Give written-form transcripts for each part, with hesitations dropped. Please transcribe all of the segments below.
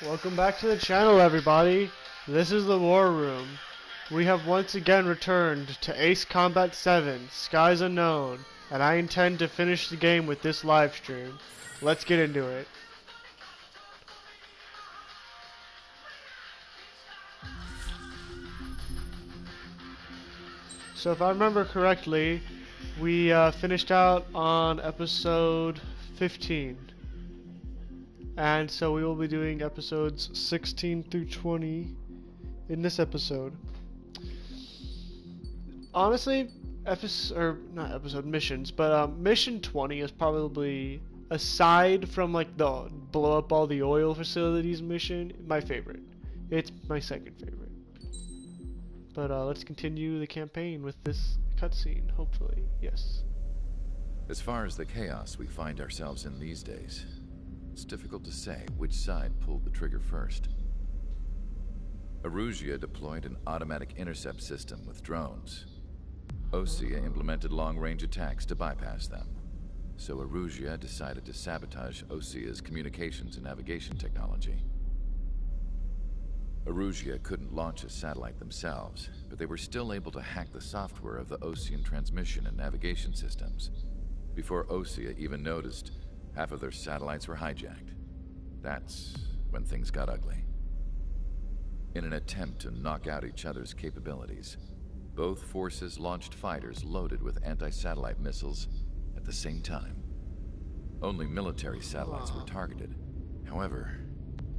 Welcome back to the channel, everybody. This is the War Room. We have once again returned to Ace Combat 7, Skies Unknown, and I intend to finish the game with this live stream. Let's get into it. So if I remember correctly, we finished out on episode 15. And so we will be doing episodes 16 through 20 in this episode. Honestly, missions, but mission 20 is probably, aside from like the blow up all the oil facilities mission, my favorite. It's my second favorite. But let's continue the campaign with this cutscene, hopefully. Yes. As far as the chaos we find ourselves in these days, it's difficult to say which side pulled the trigger first. Erusia deployed an automatic intercept system with drones. Osea implemented long-range attacks to bypass them. So Erusia decided to sabotage Osea's communications and navigation technology. Erusia couldn't launch a satellite themselves, but they were still able to hack the software of the Osean transmission and navigation systems. Before Osea even noticed, half of their satellites were hijacked. That's when things got ugly. In an attempt to knock out each other's capabilities, both forces launched fighters loaded with anti-satellite missiles at the same time. Only military satellites were targeted. However,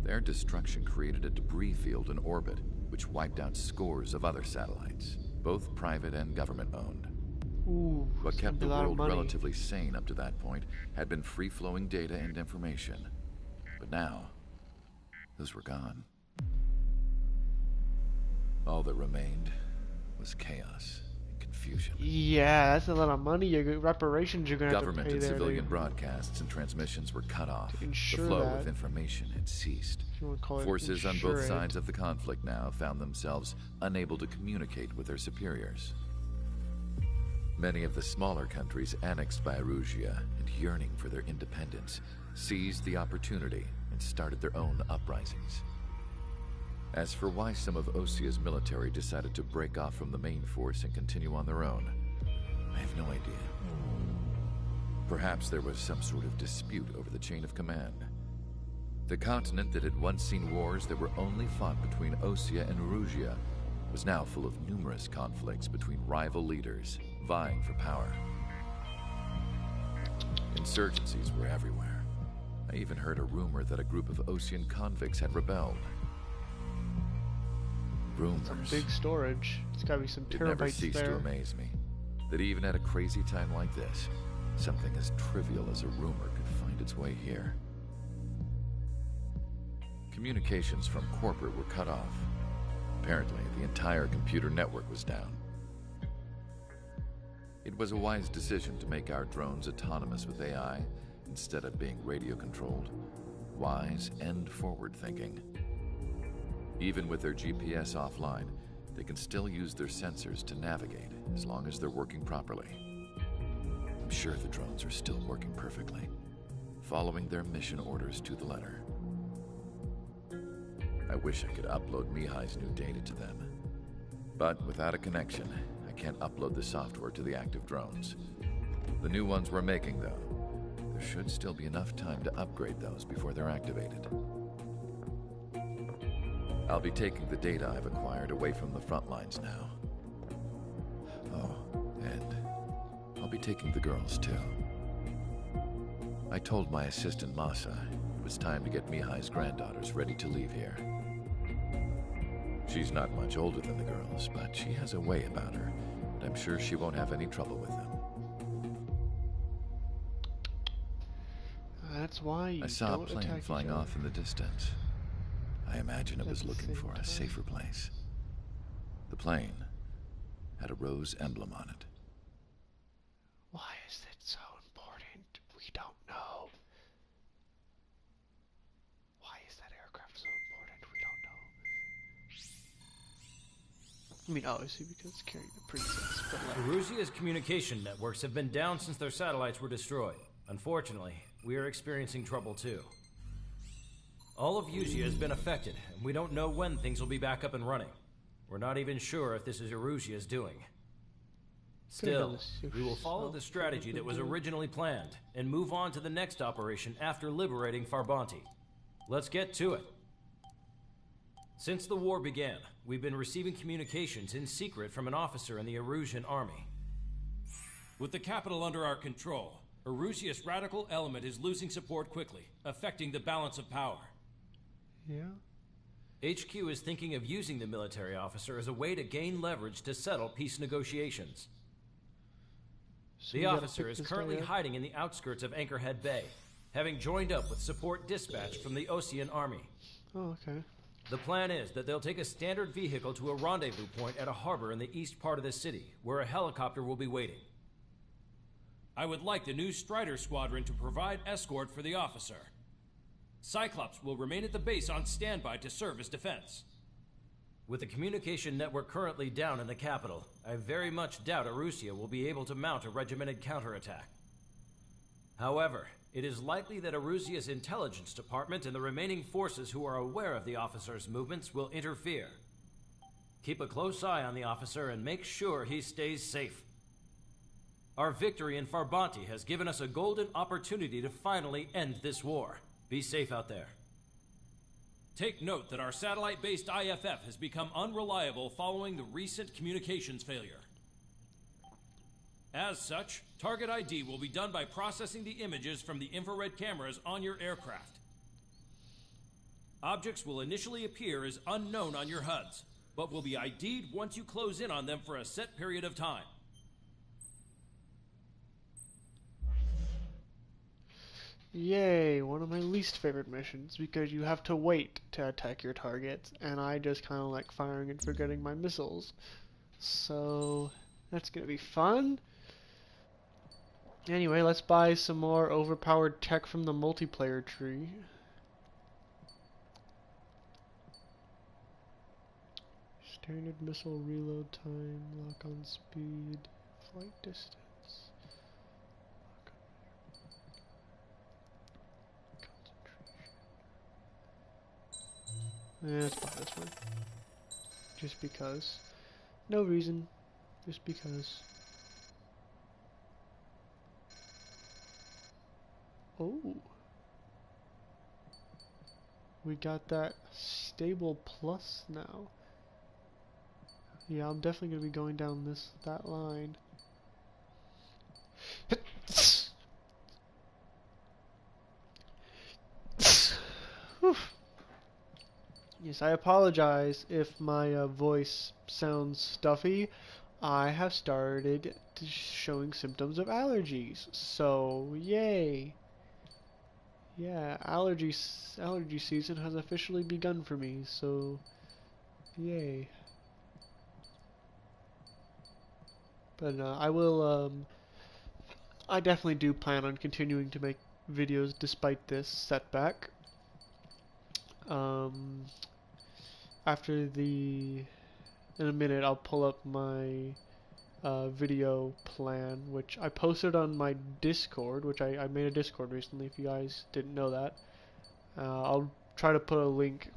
their destruction created a debris field in orbit, which wiped out scores of other satellites, both private and government-owned. What kept the world relatively sane up to that point had been free-flowing data and information. But now, those were gone. All that remained was chaos and confusion. Yeah, that's a lot of money. Reparations you're going to have to pay there. Government and civilian broadcasts and transmissions were cut off. The flow of information had ceased. Forces on both sides of the conflict now found themselves unable to communicate with their superiors. Many of the smaller countries annexed by Erusia and yearning for their independence seized the opportunity and started their own uprisings. As for why some of Osea's military decided to break off from the main force and continue on their own, I have no idea. Perhaps there was some sort of dispute over the chain of command. The continent that had once seen wars that were only fought between Osea and Erusia was now full of numerous conflicts between rival leaders vying for power. Insurgencies were everywhere. I even heard a rumor that a group of Osean convicts had rebelled. Rumors. Some big storage. It's gotta be some terabytes there. It never ceased to amaze me that even at a crazy time like this, something as trivial as a rumor could find its way here. Communications from corporate were cut off. Apparently, the entire computer network was down. It was a wise decision to make our drones autonomous with AI instead of being radio-controlled. Wise and forward-thinking. Even with their GPS offline, they can still use their sensors to navigate as long as they're working properly. I'm sure the drones are still working perfectly, following their mission orders to the letter. I wish I could upload Mihai's new data to them. But without a connection, I can't upload the software to the active drones. The new ones we're making, though, there should still be enough time to upgrade those before they're activated. I'll be taking the data I've acquired away from the front lines now. Oh, and I'll be taking the girls, too. I told my assistant Masa it was time to get Mihai's granddaughters ready to leave here. She's not much older than the girls, but she has a way about her, and I'm sure she won't have any trouble with them. That's why you I saw a plane flying off in the distance. I imagine it was looking for a safer place. The plane had a rose emblem on it. Why is it so important? We don't know. Why is that aircraft so important? We don't know. I mean, obviously because it's carrying the princess, but like... Erusia's communication networks have been down since their satellites were destroyed. Unfortunately, we are experiencing trouble too. All of Erusia has been affected, and we don't know when things will be back up and running. We're not even sure if this is Erusia's doing. Still, we will follow the strategy that was originally planned, and move on to the next operation after liberating Farbanti. Let's get to it. Since the war began, we've been receiving communications in secret from an officer in the Erusian army. With the capital under our control, Erusia's radical element is losing support quickly, affecting the balance of power. Yeah. HQ is thinking of using the military officer as a way to gain leverage to settle peace negotiations. So The we gotta officer pick is this currently guy up. hiding in the outskirts of Anchorhead Bay, having joined up with support dispatch from the Osean army. Oh, okay. The plan is that they'll take a standard vehicle to a rendezvous point at a harbor in the east part of the city, where a helicopter will be waiting. I would like the new Strider Squadron to provide escort for the officer. Cyclops will remain at the base on standby to serve as defense. With the communication network currently down in the capital, I very much doubt Erusia will be able to mount a regimented counterattack. However, it is likely that Erusia's intelligence department and the remaining forces who are aware of the officer's movements will interfere. Keep a close eye on the officer and make sure he stays safe. Our victory in Farbanti has given us a golden opportunity to finally end this war. Be safe out there. Take note that our satellite-based IFF has become unreliable following the recent communications failure. As such, target ID will be done by processing the images from the infrared cameras on your aircraft. Objects will initially appear as unknown on your HUDs, but will be ID'd once you close in on them for a set period of time. Yay, one of my least favorite missions, because you have to wait to attack your targets, and I just kind of like firing and forgetting my missiles. So, that's gonna be fun. Anyway, let's buy some more overpowered tech from the multiplayer tree. Standard missile reload time, lock on speed, flight distance. Yeah, let's buy this one. Just because. No reason. Just because. Oh. We got that stable plus now. Yeah, I'm definitely gonna be going down that line. Whew. Yes, I apologize if my voice sounds stuffy. I have started showing symptoms of allergies, so yay! Yeah, allergy season has officially begun for me, so yay! But I definitely do plan on continuing to make videos despite this setback. In a minute I'll pull up my video plan, which I posted on my Discord, which I made a Discord recently, if you guys didn't know that. I'll try to put a link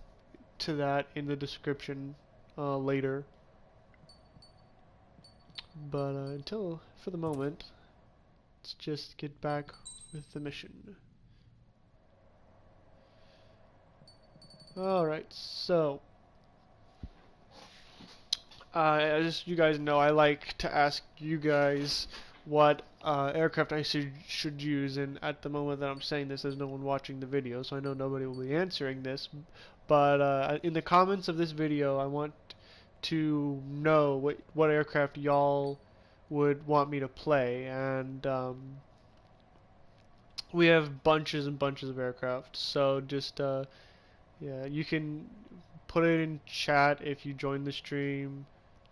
to that in the description later. But for the moment, let's just get back with the mission. Alright, so as you guys know, I like to ask you guys what aircraft I should use, and at the moment that I'm saying this, there's no one watching the video, so I know nobody will be answering this, but in the comments of this video, I want to know what aircraft y'all would want me to play, and we have bunches and bunches of aircraft, so just yeah, you can put it in chat if you join the stream,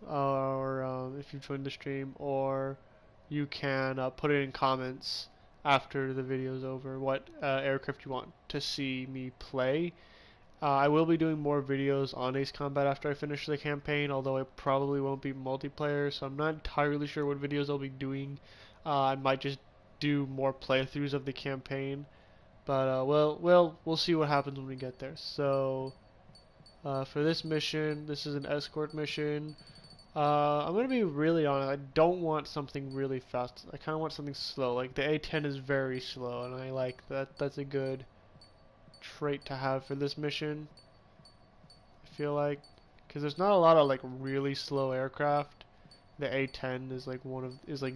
or if you join the stream, or you can put it in comments after the video is over what aircraft you want to see me play. I will be doing more videos on Ace Combat after I finish the campaign, although it probably won't be multiplayer, so I'm not entirely sure what videos I'll be doing. I might just do more playthroughs of the campaign, But we'll see what happens when we get there. So for this mission, this is an escort mission. I'm gonna be really honest. I don't want something really fast. I kind of want something slow. Like the A10 is very slow, and I like that. That's a good trait to have for this mission. I feel like, because there's not a lot of like really slow aircraft. The A10 is like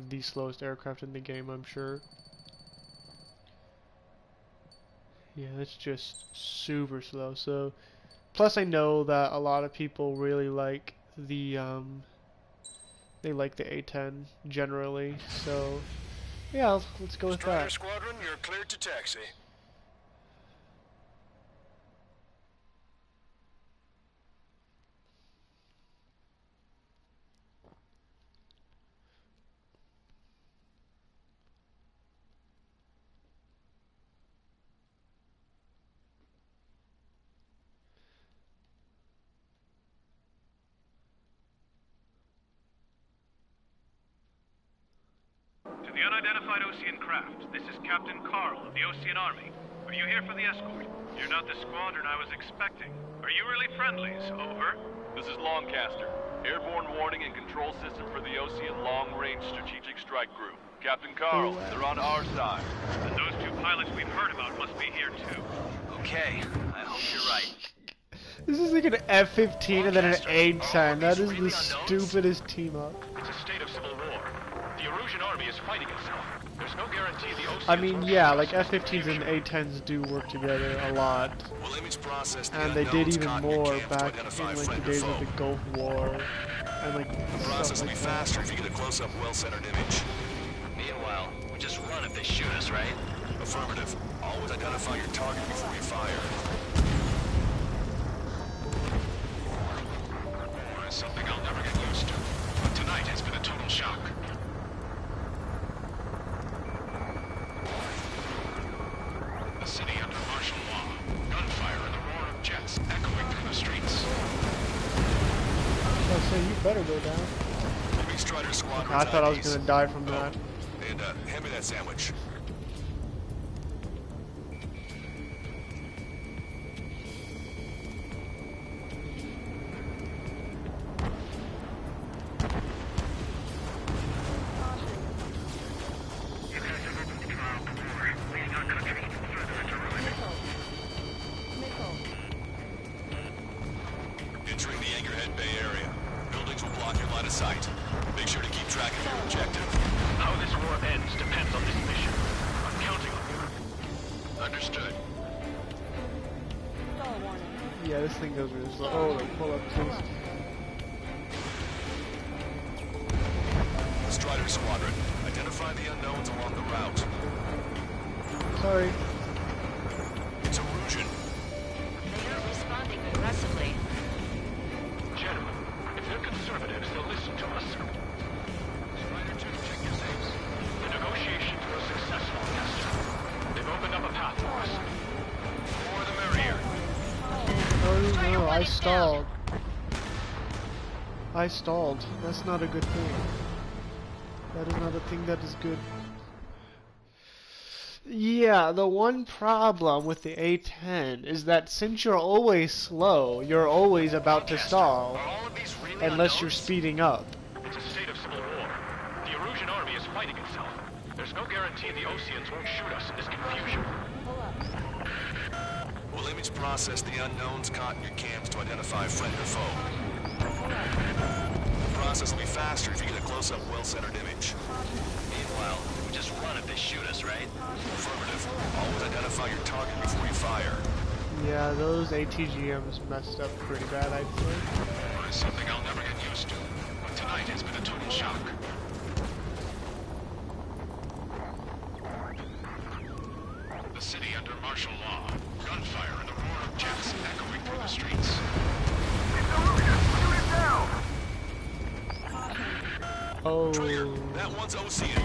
the slowest aircraft in the game, I'm sure. Yeah, it's just super slow. So, plus I know that a lot of people really like the they like the A10 generally. So, yeah, let's go with Strider that. Squadron, you're cleared to taxi. To the unidentified Osean craft, this is Captain Carl of the Osean Army. Are you here for the escort? You're not the squadron I was expecting. Are you really friendlies? Over. This is Longcaster. Airborne warning and control system for the Osean Long Range Strategic Strike Group. Captain Carl, they're on our side. And those two pilots we've heard about must be here too. Okay, I hope you're right. This is like an F-15 and then an A-10. That is the stupidest team up. It's a state of civil war. The Erusian army is fighting itself. There's no guarantee the Oseans I mean, won't yeah, shoot like us. F-15s and A-10s do work together a lot. We'll image process the And they did unknowns even caught in your more camp to back identify in like the friend or days of foe. the Gulf War and like The process stuff will be like that. faster if you get a close-up, well-centered image. Meanwhile, we just run if they shoot us, right? Affirmative. Always identify your target before you fire. War is something I'll never get used to. But tonight has been a total shock. The city under martial law. Gunfire and the roar of jets echoing through the streets. So I say you better go down. Enemy Strider Squadron. I thought I was gonna die from that. And hand me that sandwich. Entering the Anchorhead Bay area. Buildings will block your line of sight. Make sure to keep track of your objective. How this war ends depends on this mission. I'm counting on you. Understood. Yeah, this thing goes really slow. Oh, like, pull up, please. Strider Squadron, identify the unknowns along the route. Sorry. It's Erusian. They are responding aggressively. Gentlemen, if they're conservatives, they'll listen to us. Strider 2, check your safes. The negotiations were successful, Master. They've opened up a path for us. The more the merrier. Oh no, I stalled. I stalled. That's not a good thing. That is not a thing that is good. Yeah, the one problem with the A10 is that since you're always slow, you're always about to stall, Are all of these really unless you're unknowns? speeding up. It's a state of civil war. The Erusian army is fighting itself. There's no guarantee the Oseans won't shoot us in this confusion. We'll image process the unknowns caught in your camps to identify friend or foe. The process will be faster if you get a close-up, well-centered image. Meanwhile, we just run if they shoot us, right? Affirmative. Always identify your target before you fire. Yeah, those ATGMs messed up pretty bad, I'd say. War is something I'll never get used to. But tonight has been a total shock. The city under martial law. Gunfire and the roar of jets echoing through the streets. Oh. That one's Osean.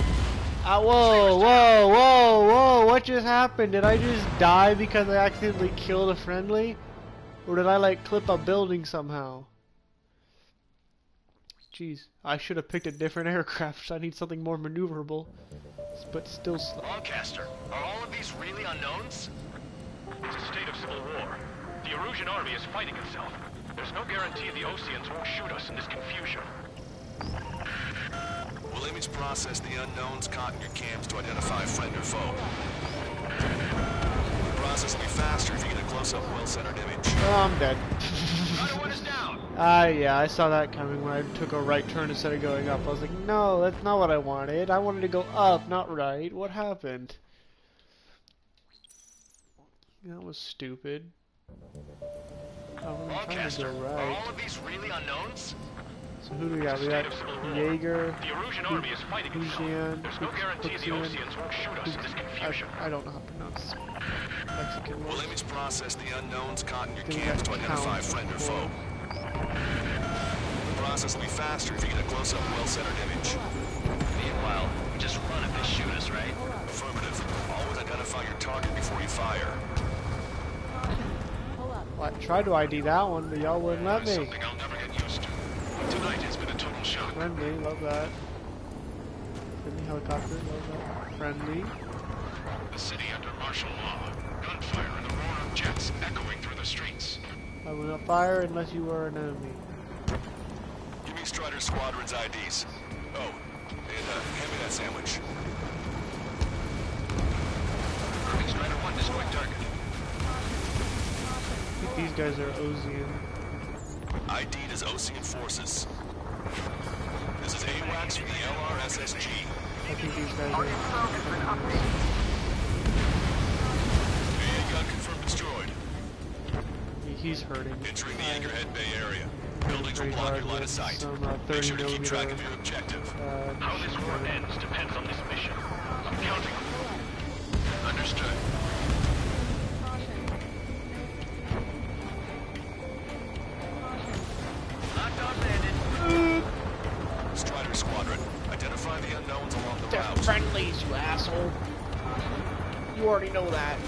Whoa, whoa, whoa, whoa, what just happened? Did I just die because I accidentally killed a friendly? Or did I like clip a building somehow? Jeez, I should have picked a different aircraft. I need something more maneuverable. but still slow. Lancaster, are all of these really unknowns? It's a state of civil war. The Erusian army is fighting itself. There's no guarantee the Oseans won't shoot us in this confusion. We'll image process the unknowns caught in your cams to identify friend or foe. The process will be faster if you get a close-up, well-centered image. Oh, I'm dead. Strider 1 is down. Yeah, I saw that coming when I took a right turn instead of going up. I was like, no, that's not what I wanted. I wanted to go up, not right. What happened? That was stupid. I was trying to Lancaster, go are right. all of these really unknowns? So who do we got? We got Jaeger, The Erusian army is fighting itself. Fujian, There's no guarantee the Fujian. Oseans won't shoot us in this confusion. I don't know how to pronounce Mexican We'll words. image process the unknowns caught in your Then we cams got to identify count. friend or foe. The process will be faster if you get a close-up, well-centered image. Meanwhile, we just run if they shoot us, right? Affirmative. Always identify your target before you fire. Well, I tried to ID that one, but y'all wouldn't let me. Something I'll never get used to. Tonight has been a total shock. Friendly, love that. Friendly helicopter, love that. Friendly. The city under martial law. Gunfire and the roar of jets echoing through the streets. I will not fire unless you are an enemy. Give me Strider Squadron's IDs. Oh, and hand me that sandwich. Strider 1 destroyed target. I think these guys are Osean. ID'd as Osean forces. This is AWACS from the LRSSG. I think these guys are. AA gun confirmed destroyed. He's hurting. Entering the Anchorhead Bay area. Buildings will Pretty block hard your line of with sight. some Make 30 sure to keep track of millimeter. your objective. How this war ends depends on this mission. I'm counting on you. Understood. Lockdown landed. Strider Squadron, identify the unknowns along the They're route. friendlies, you asshole. You already know that.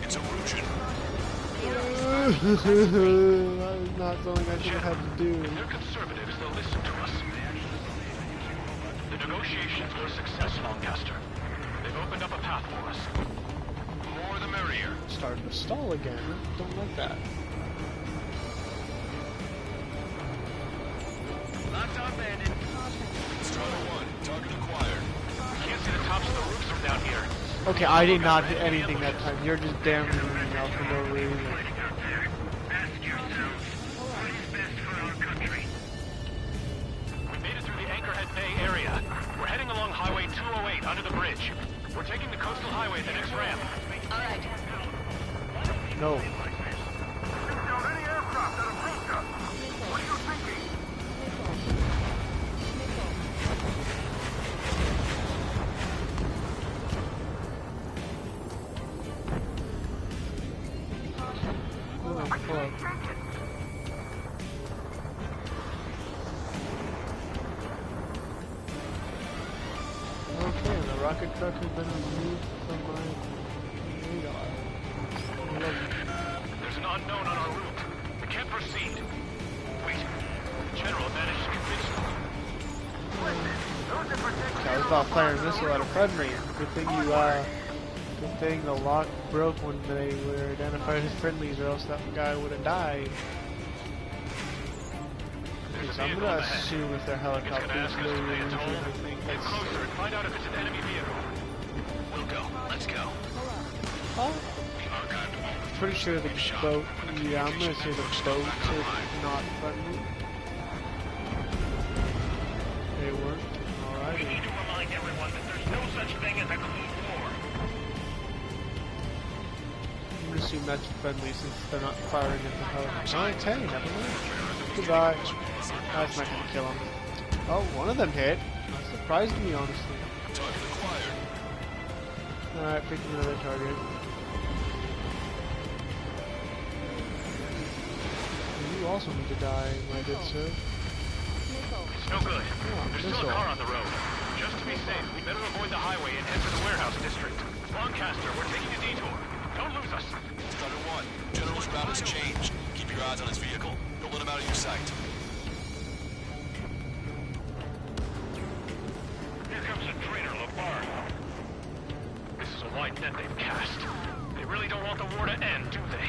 It's Erusian. That is not something I should have had to do. They're conservatives, they'll listen to us. The negotiations were a success, Lancaster. They've opened up a path for us. More the merrier. Starting to stall again. Don't like that. Lockdown landed. Strider 1, target acquired. Can't see the tops of the roofs from down here. Okay, I did not hit anything that time. You're just damaging me now for no reason. Ask yourselves, what is best for our country? We made it through the Anchorhead Bay area. We're heading along Highway 208 under the bridge. We're taking the coastal highway at the next ramp. All right. No. Hold on, hold on. Okay, the rocket truck has been removed from my radar. There's an unknown on our route. We can't proceed. Wait. The General managed to convince them. I was about firing a missile at a friendly. Good thing the lock broke when they were identified as friendlies, or else that guy would have died. So I'm gonna assume if they're It's gonna helicopters, ask us to they're pay a toll. I think Get that's. closer and find out if it's an enemy vehicle. We'll go. Let's go. Oh, pretty sure the boat. Yeah, I'm gonna say the boat is not friendly. They weren't. Alrighty. to remind everyone that there's no such thing as a clean war. I'm gonna assume that's friendly since they're not firing at the helicopter. Okay, never mind. Goodbye. That's not gonna kill him. Oh, one of them hit. That surprised me, honestly. Target acquired. Alright, pick another target. You also need to die, my good sir. It's no good. There's still missile. a car on the road. Just to be safe, we better avoid the highway and head for the warehouse district. Lancaster, we're taking a detour. Don't lose us. Strider 1, General's route has changed. Keep your eyes on his vehicle. Don't let him out of your sight. Here comes the traitor, LeBar. This is a wide net they've cast. They really don't want the war to end, do they?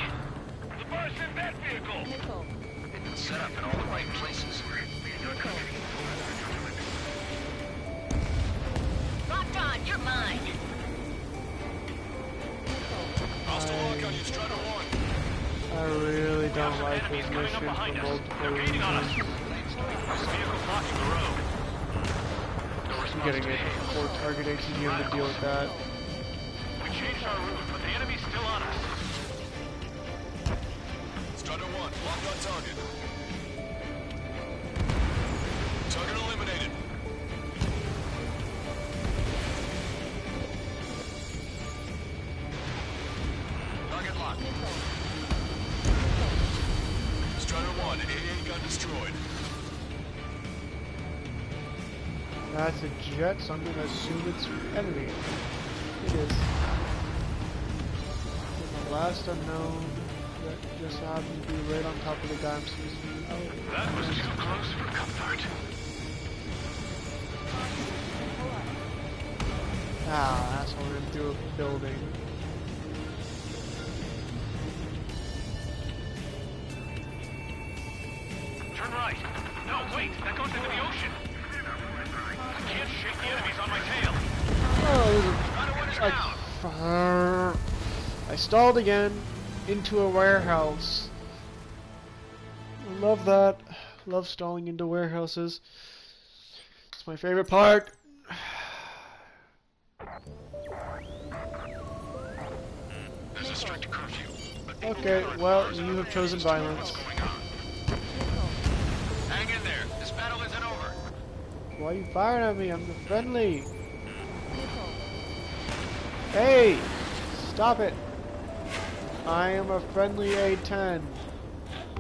LeBar's in that vehicle! They've been set up in all the right places. Locked on, you're mine. Hostile lock on you, Strider 1. I really don't like this mission for multiple reasons. This vehicle blocking the road. No I'm response getting to it hails. for target ATDM to deal with that. We changed our route, but the enemy's still on us. Strider 1, locked on target. Target eliminated. Target locked. Strider 1, AA gun destroyed. That's a jet, so I'm gonna assume it's enemy. It is. And the last unknown that just happened to be right on top of the guy I'm supposed to be. Oh, That was too close for comfort. ah, asshole ran through a building. Turn right. No, wait, that goes into the ocean. I can't shake the enemies on my tail. Oh, I stalled again into a warehouse. I love that. Love stalling into warehouses. It's my favorite part. There's a strict curfew. But people Okay, are well, advised you on have chosen areas to violence. what's going on. Hang in there. This battle isn't over. Why are you firing at me? I'm friendly. Hey! Stop it! I am a friendly A-10.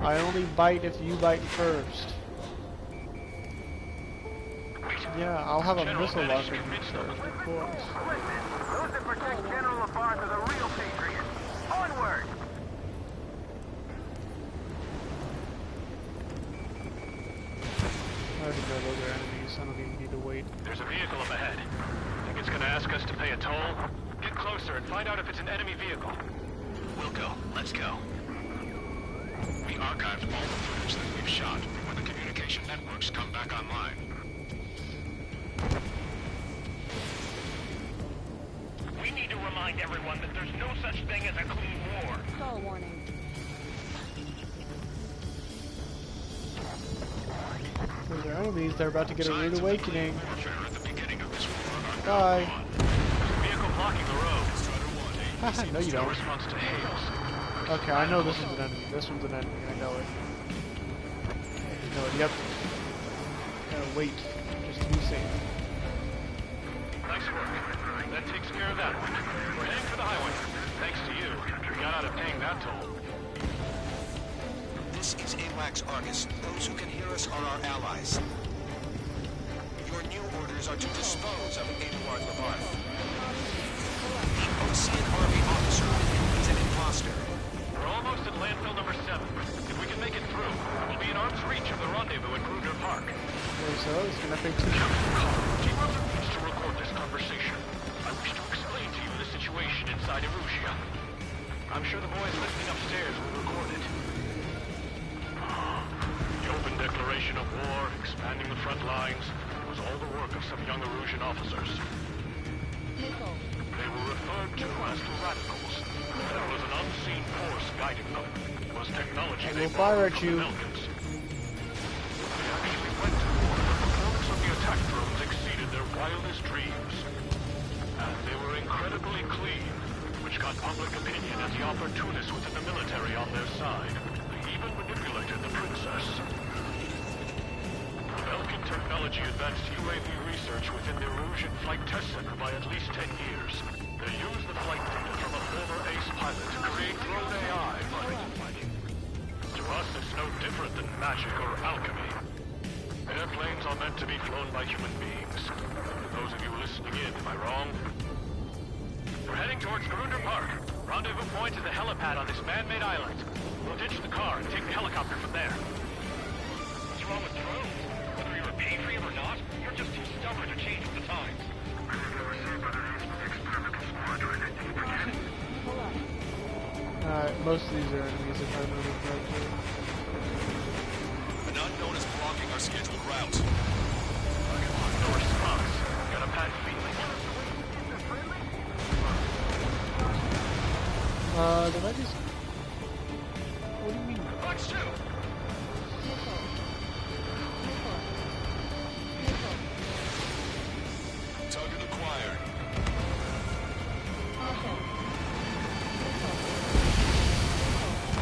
I only bite if you bite first. Yeah, I'll have a missile launcher first, of course. Those that protect General LeBarge are the real patriots. Onward! I already know those are enemies. I don't even need to wait. There's a vehicle up ahead. Think it's gonna ask us to pay a toll? Get closer and find out if it's an enemy vehicle. We'll go. Let's go. We archived all the footage that we've shot when the communication networks come back online. We need to remind everyone that there's no such thing as a clean war. Stall warning. Those are enemies. They're about to get a rude Signs of awakening. warfare at the beginning of this war are Bye. gone. There's a vehicle blocking the road. Strider 1, Haha, no you No don't. response to hails. Okay, I know this is an enemy. This one's an enemy. I know it. I know it. Yep. Gotta wait, just to be safe. Nice work. That takes care of that one. We're heading for the highway. Thanks to you. We got out of paying that toll. This is AWACS Argus. Those who can hear us are our allies. Your new orders are to dispose of Eduard LeBarge. The Ocean Army officer is an imposter. We're almost at landfill number 7. If we can make it through, we'll be in arm's reach of the rendezvous at Kruger Park. Okay, so it's gonna fix it. Do you have the means to record this conversation? I wish to explain to you the situation inside Erusia. I'm sure the boys listening upstairs will record it. The open declaration of war, expanding the front lines, was all the work of some young Erusian officers. They were referred to as the Radicals. There was an unseen force guiding them. It was technology I they will fire borrowed at from you. the Melkins. They actually went to war. The performance of the attack drones exceeded their wildest dreams. And they were incredibly clean, which got public opinion and the opportunists within the military on their side. They even manipulated the princess. The Belkin technology advanced UAV research within the Erusian Flight Test Center by at least 10 years. They used the flight data from a former ace pilot to create drone AI for fighting. To us, it's no different than magic or alchemy. Airplanes are meant to be flown by human beings. Those heading towards Grunder Park. Rendezvous point is a helipad on this man-made island. We'll ditch the car and take the helicopter from there. What's wrong with drones? Whether you're a patriot or not, you're just too stubborn to change with the times. Most of these are enemies if I remember correctly. An unknown is blocking our scheduled route. No response. Got a bad feeling. Did I just... What do you mean? Watch two! Target acquired.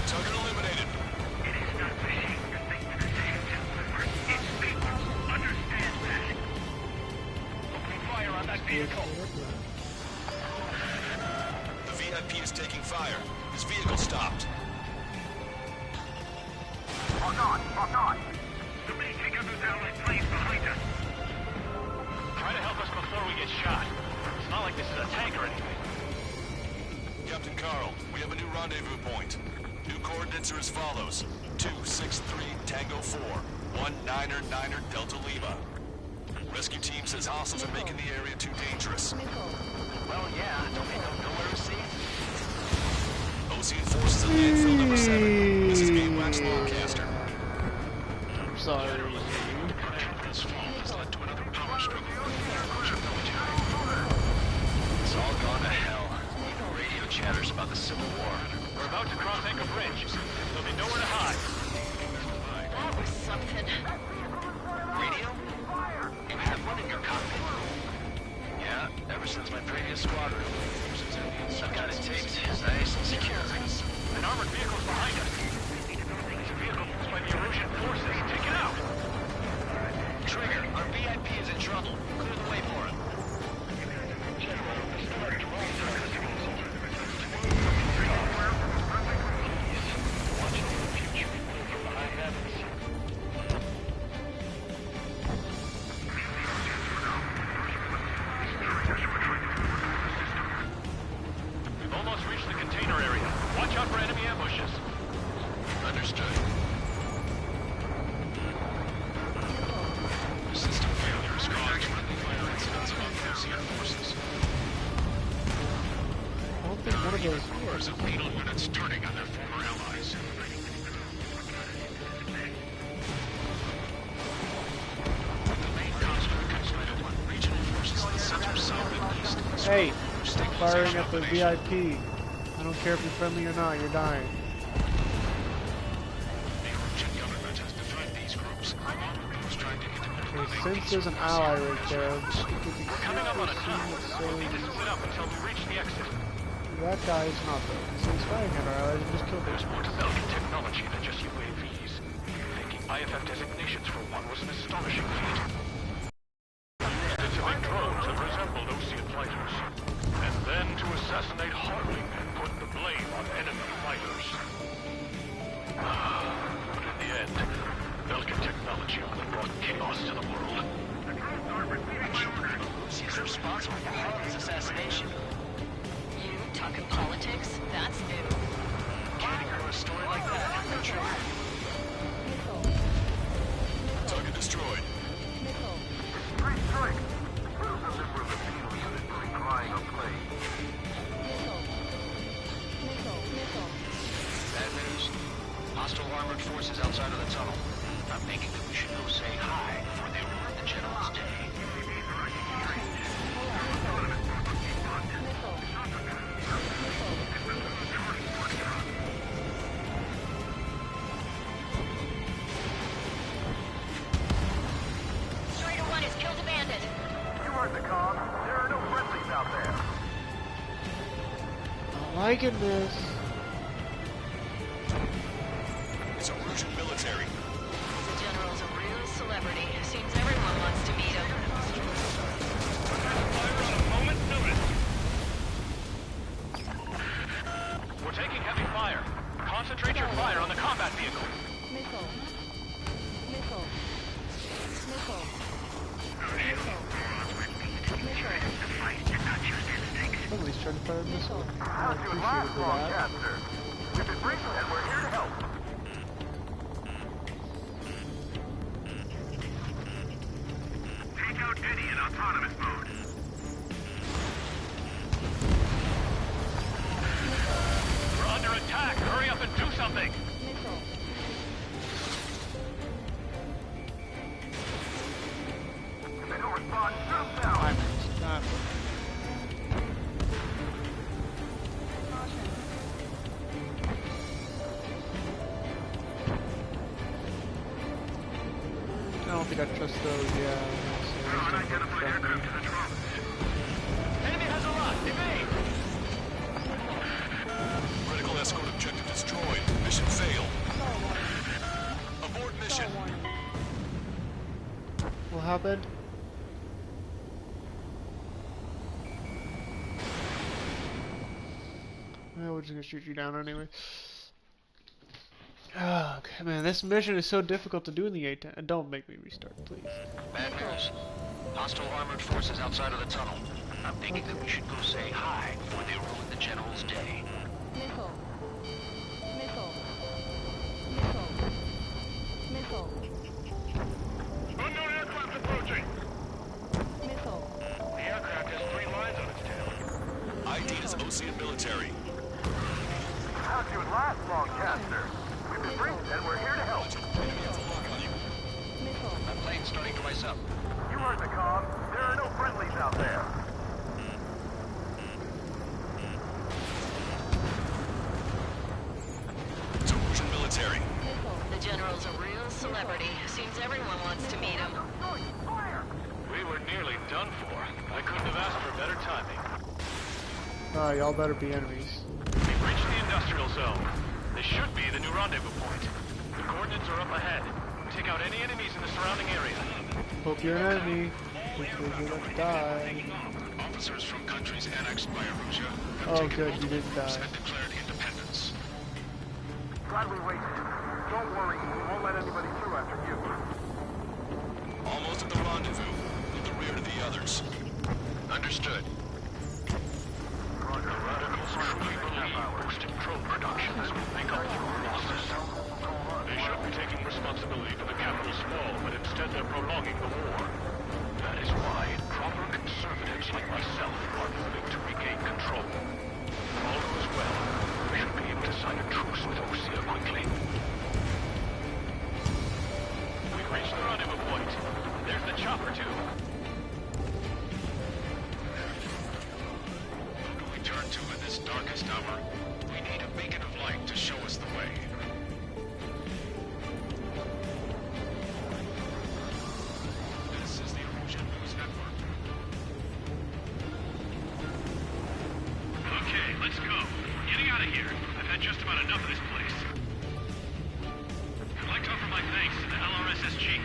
Target eliminated. It is not machine that make the decisions. It's people. Understand that. Opening fire on that vehicle. The VIP is taking fire. His vehicle stopped. Lock on! Lock on! Somebody take out those allied planes behind us. Try to help us before we get shot. It's not like this is a tank or anything. Captain Carl, we have a new rendezvous point. New coordinates are as follows. 263 Tango 4, 19er Delta Lima. Rescue team says hostiles are making the area too dangerous. Well, yeah, don't they know where to see? Ocean forces at landfill number 7. This is Gamewax Longcaster. I'm sorry. This fall has led to another power struggle with the Russian military. It's all gone to hell. Even radio chatters about the Civil War. We're about to cross Anchor Bridge. There'll be nowhere to hide. That was something. Radio? You have one in your cockpit? Yeah, ever since my previous squadron. I've got it taped, nice and secure. An armored vehicle's behind us. It's a vehicle used by the Erusian forces. Take it out! Trigger, our VIP is in trouble. Clear the way for him. We've almost reached the container area. Watch out for enemy ambushes. Understood. System failure is causing friendly fire incidents among Ocean forces. I don't think one of those Numbers of penal units turning on their former allies. The main conscript concentrated on regional forces in the center, south, and east. Hey, firing at the VIP. I don't care if you're friendly or not, you're dying. The Erusian government has defined these groups. Who's trying to Okay, interpret since there's an ally right there, We're coming up on a tunnel. We'll need to split up until we reach the exit. that guy is not though. So he's firing at our allies and just killed There's them. more to Belgian technology than just UAVs. Thinking IFF designations for one was an astonishing feat. Specific drones that resembled Osean fighters. And then to assassinate Harding and put the blame on enemy fighters. But in the end, Belgian technology only brought chaos to the world. She's responsible for Harlan's assassination. You talking politics? That's new. Can't hear a story like that in the truth. Target destroyed. Bad news. Hostile armored forces outside of the tunnel. I'm thinking that we should go say hi before they ruin the general's day. Strider 1 has killed a bandit. You heard the call. There are no friendlies out there. I'm liking this. It's Erusian military. The general's a real celebrity. Seems everyone wants to meet him. Fire on a moment's notice. We're taking heavy fire. Concentrate your fire on the combat vehicle. Somebody's trying to fire anti-fire missile. I How's your appreciate last it for long that. chapter? We've been briefed and we're here to help. Take out Eddie in autonomous mode. We're under attack. Hurry up and do something. If they don't respond, shoot them down. Stop. I don't think I trust those, yeah. Unidentified aircraft to the drone. Enemy has a lot. Evade. Critical escort objective destroyed. Mission failed. Abort mission. What happened? Well, we're just gonna shoot you down anyway. Oh, okay, man, this mission is so difficult to do in the A10. Don't make me restart, please. Bad news. Hostile armored forces outside of the tunnel. I'm thinking that we should go say hi before they ruin the general's day. Missile. Missile. Missile. Missile. Unknown aircraft approaching. Missile. The aircraft has 3 lines on its tail. ID is Ocean military. How's your last long chapter? We've been briefed and we're here to help. Missile. My plane's starting to rise up. You heard the comm. There are no friendlies out there. It's Ocean military. The general's a real celebrity. Seems everyone wants to meet him. We were nearly done for. I couldn't have asked for better timing. Y'all better be enemies. We've reached the industrial zone. This should be the new rendezvous point. The coordinates are up ahead. Take out any enemies in the surrounding area. Hope you're an enemy, because you're gonna die. Officers from countries annexed by Arusia have Oh, taken good, you multiple didn't routes die. and declared independence. Glad we waited. Don't worry, we won't let anybody through after you. Almost at the rendezvous. At the rear of the others. Understood. The radicals truly believe boosted drone productions will make up for losses. They should be taking responsibility for the capital's fall, but instead they're prolonging the war. That is why proper conservatives like myself are moving to regain control. If all goes well, we should be able to sign a truce with Osea quickly. We've reached the rendezvous point. There's the chopper, too. Who do we turn to in this darkest hour? We need a beacon of light to show us the way. This is the Arusian News Network. Okay, let's go. We're getting out of here. I've had just about enough of this place. I'd like to offer my thanks to the LRSSG.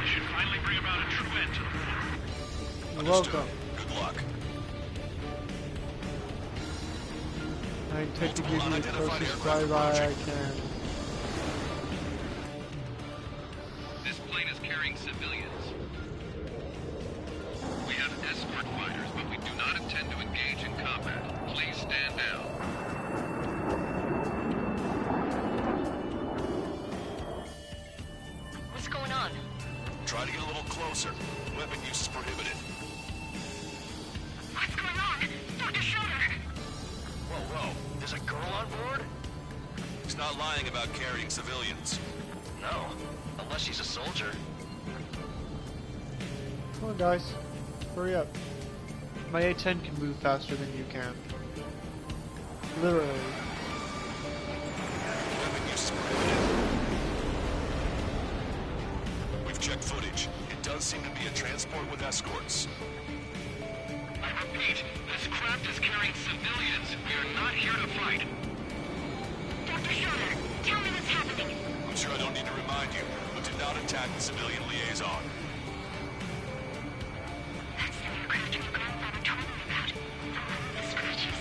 This should finally bring about a true end to the war. You're Understood. welcome. Good luck. I intend to give you the closest flyby I can. This plane is carrying civilians. We have escort fighters, but we do not intend to engage in combat. Please stand down. What's going on? Try to get a little closer. Weapon use is prohibited. What's going on? Dr. Schroeder! Whoa. There's a girl on board? He's not lying about carrying civilians. No. Unless she's a soldier. Come on, guys. Hurry up. My A10 can move faster than you can. Literally. Weapon use is prohibited. We've checked footage. It does seem to be a transport with escorts. I repeat, this craft is carrying civilians. We are not here to fight. Dr. Schroeder, tell me what's happening. I'm sure I don't need to remind you, but do not attack the civilian liaison. That's the aircraft your grandfather told me about. The one with the scratches.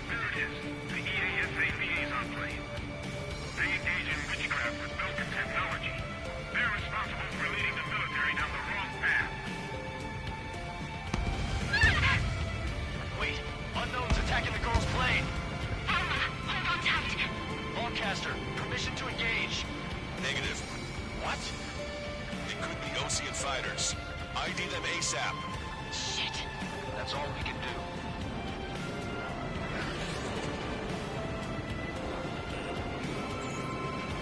There it is. The EASA liaison plane. They engage in witchcraft with Belkin technology. They're responsible for leading the military down the wrong path. ASAP. Shit. That's all we can do.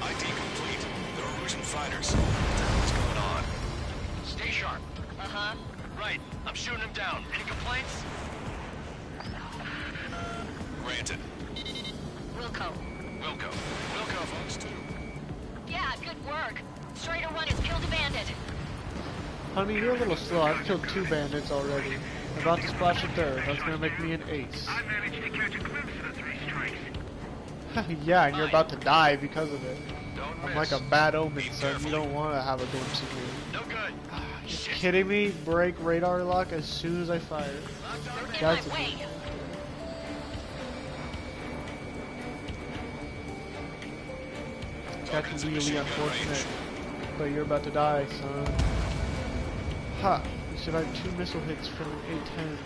ID complete. There are Russian fighters. What the hell is going on? Stay sharp. Uh-huh. Right. I'm shooting them down. Any complaints? Granted. Wilco. Wilco. Wilco, folks, too. Yeah, good work. Strider 1 has killed a bandit. Honey, you're a little slow. I've killed 2 bandits already. I'm about to splash a 3rd. That's gonna make me an ace. I managed to catch a glimpse of the 3 strikes. Yeah, and you're about to die because of it. Don't I'm miss. like a bad omen, son. You don't want to have a glimpse of me. No good. You kidding me? Break radar lock as soon as I fire. They're in That's my way. That's really unfortunate. But you're about to die, son. Ha! You survived 2 missile hits from an A-10.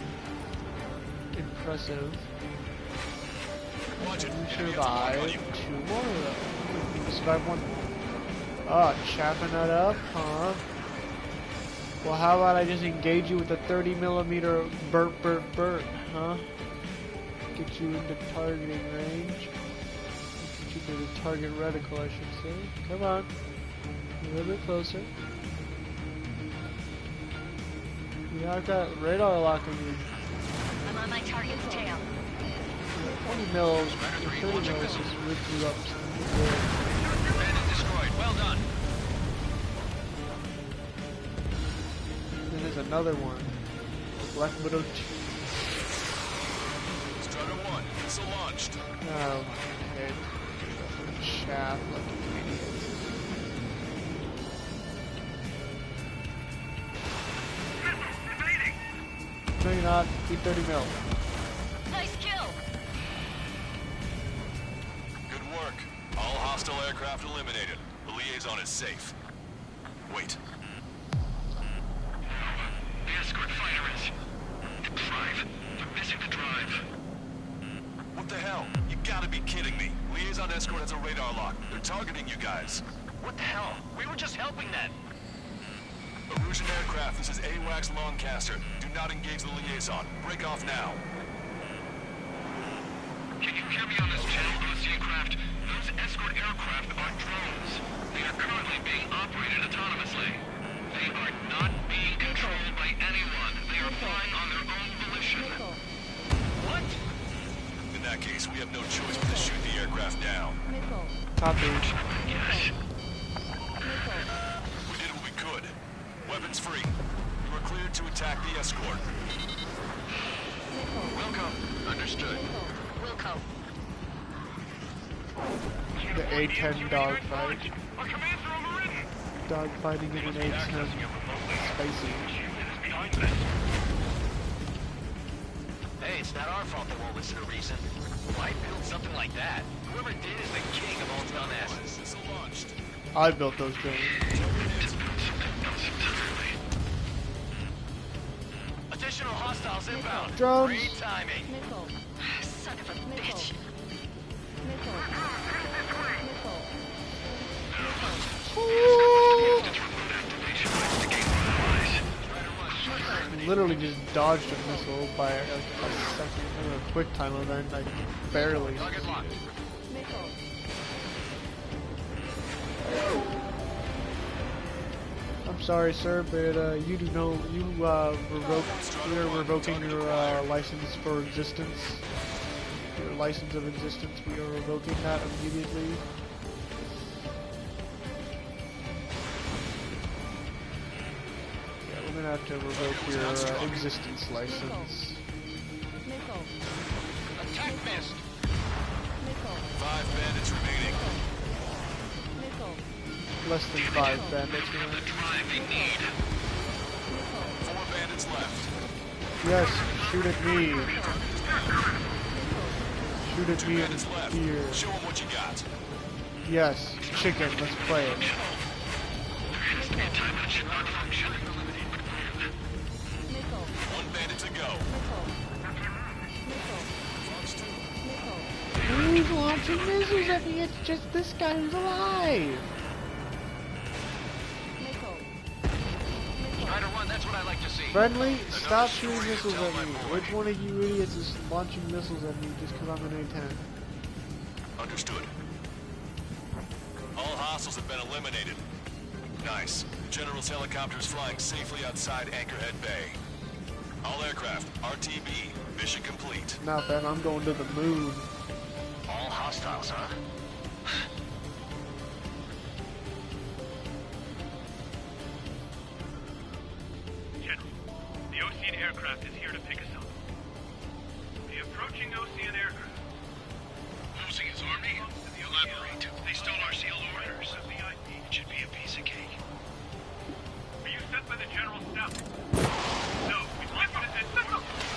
Impressive. Watch it. You Enemy survived on you. 2 more though. You survived 1 more. Oh, chapping that up, huh? Well, how about I just engage you with a 30mm burp, huh? Get you into targeting range. Get you to the target reticle, I should say. Come on. A little bit closer. Yeah, I've got radar locking you. I'm on my target's tail. 20 mils, 30 mils just ripped you up. Bandit destroyed. Well done. Then there's another one. The Black Widow 2. Strider 1, missile launched. Oh, okay. Shaft like an idiot. No, you're not. Keep 30 mil. Nice kill. Good work. All hostile aircraft eliminated. The liaison is safe. Wait. The escort fighter is... drive. They're missing the drive. What the hell? You gotta be kidding me. Liaison escort has a radar lock. They're targeting you guys. What the hell? We were just helping them. Erusian aircraft, this is AWACS Lancaster. Do not engage the liaison. Break off now. Can you hear me on this channel, Ocean craft? Those escort aircraft are drones. They are currently being operated autonomously. They are not being controlled by anyone. They are flying on their own volition. What? In that case, we have no choice but to shoot the aircraft down. Missile. Copy. Yes. We did what we could. Weapons free. You are cleared to attack the escort. Welcome. Understood. Wilco. The A-10 dogfight. Our commands are overridden. Dogfighting in an A-10. Spicy. Behind them. Hey, it's not our fault they won't listen to reason. Why build something like that? Whoever did is the king of all dumbasses. Missile launched. I built those drones. Additional hostiles inbound. Drones. Great timing. Missile. Son of a bitch. Missile. Literally just dodged a missile by a second, a quick time event. Like barely. Target locked. Missile. I'm sorry, sir, but you do know you we're revoking your license for existence. Your license of existence. We are revoking that immediately. Yeah, we're gonna have to revoke your existence license. Missile. Attack missed. Missile. 5 bandits remaining. Missile. Less than 5 bandits. You know? Drive they need. 4 bandits left. Yes, shoot at me. Shoot at 2 me in bandits left. here. Show them what you got. Yes, chicken. Let's play it. There has to be a time when it should not function. Missile. 1 bandit to go. Who's launching missiles at me? It's just this guy who's alive. Missile. Strider 1, that's what I like to see. Friendly, stop shooting missiles at me. Which one of you idiots is launching missiles at me just because I'm an A-10? Understood. All hostiles have been eliminated. Nice. General's helicopter is flying safely outside Anchorhead Bay. All aircraft, RTB, mission complete. Now, fam, I'm going to the moon. All hostiles, huh? General, the Osean aircraft is here to pick us up. The approaching Osean aircraft. Losing his army? Elaborate. They stole our sealed orders. It should be a piece of cake. Were you sent by the General's staff? No, we left it at this.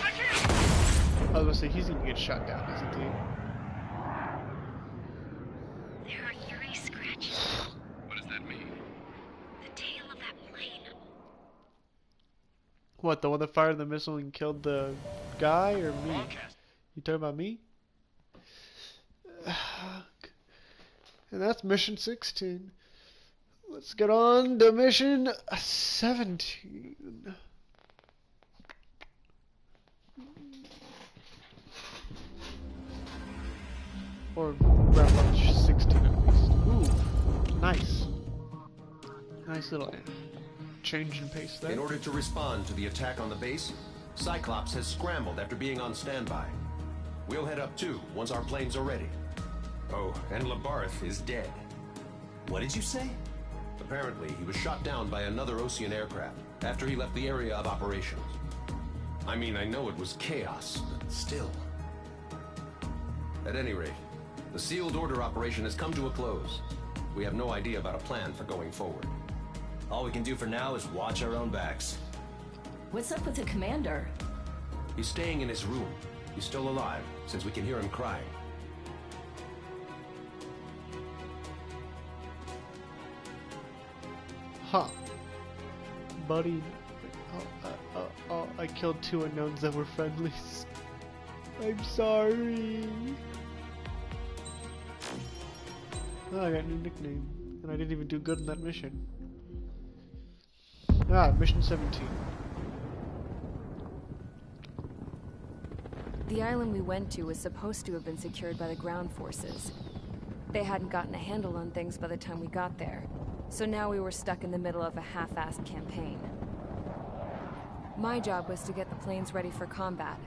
I can't! I was gonna say, he's gonna get shot down, isn't he? There are 3 scratches. What does that mean? The tail of that plane. What, the one that fired the missile and killed the guy, or me? You talking about me? And that's mission 16. Let's get on to mission 17. Or around much 16 at least. Ooh, nice. Nice little change in pace there. In order to respond to the attack on the base, Cyclops has scrambled after being on standby. We'll head up too once our planes are ready. Oh, and Labarth is dead. What did you say? Apparently, he was shot down by another Osean aircraft after he left the area of operations. I mean, I know it was chaos, but still. At any rate, the sealed order operation has come to a close. We have no idea about a plan for going forward. All we can do for now is watch our own backs. What's up with the commander? He's staying in his room. He's still alive, since we can hear him crying. Huh. Buddy. Oh, I killed 2 unknowns that were friendlies. I'm sorry. Oh, I got a new nickname. And I didn't even do good in that mission. Ah, mission 17. The island we went to was supposed to have been secured by the ground forces. They hadn't gotten a handle on things by the time we got there, so now we were stuck in the middle of a half-assed campaign. My job was to get the planes ready for combat,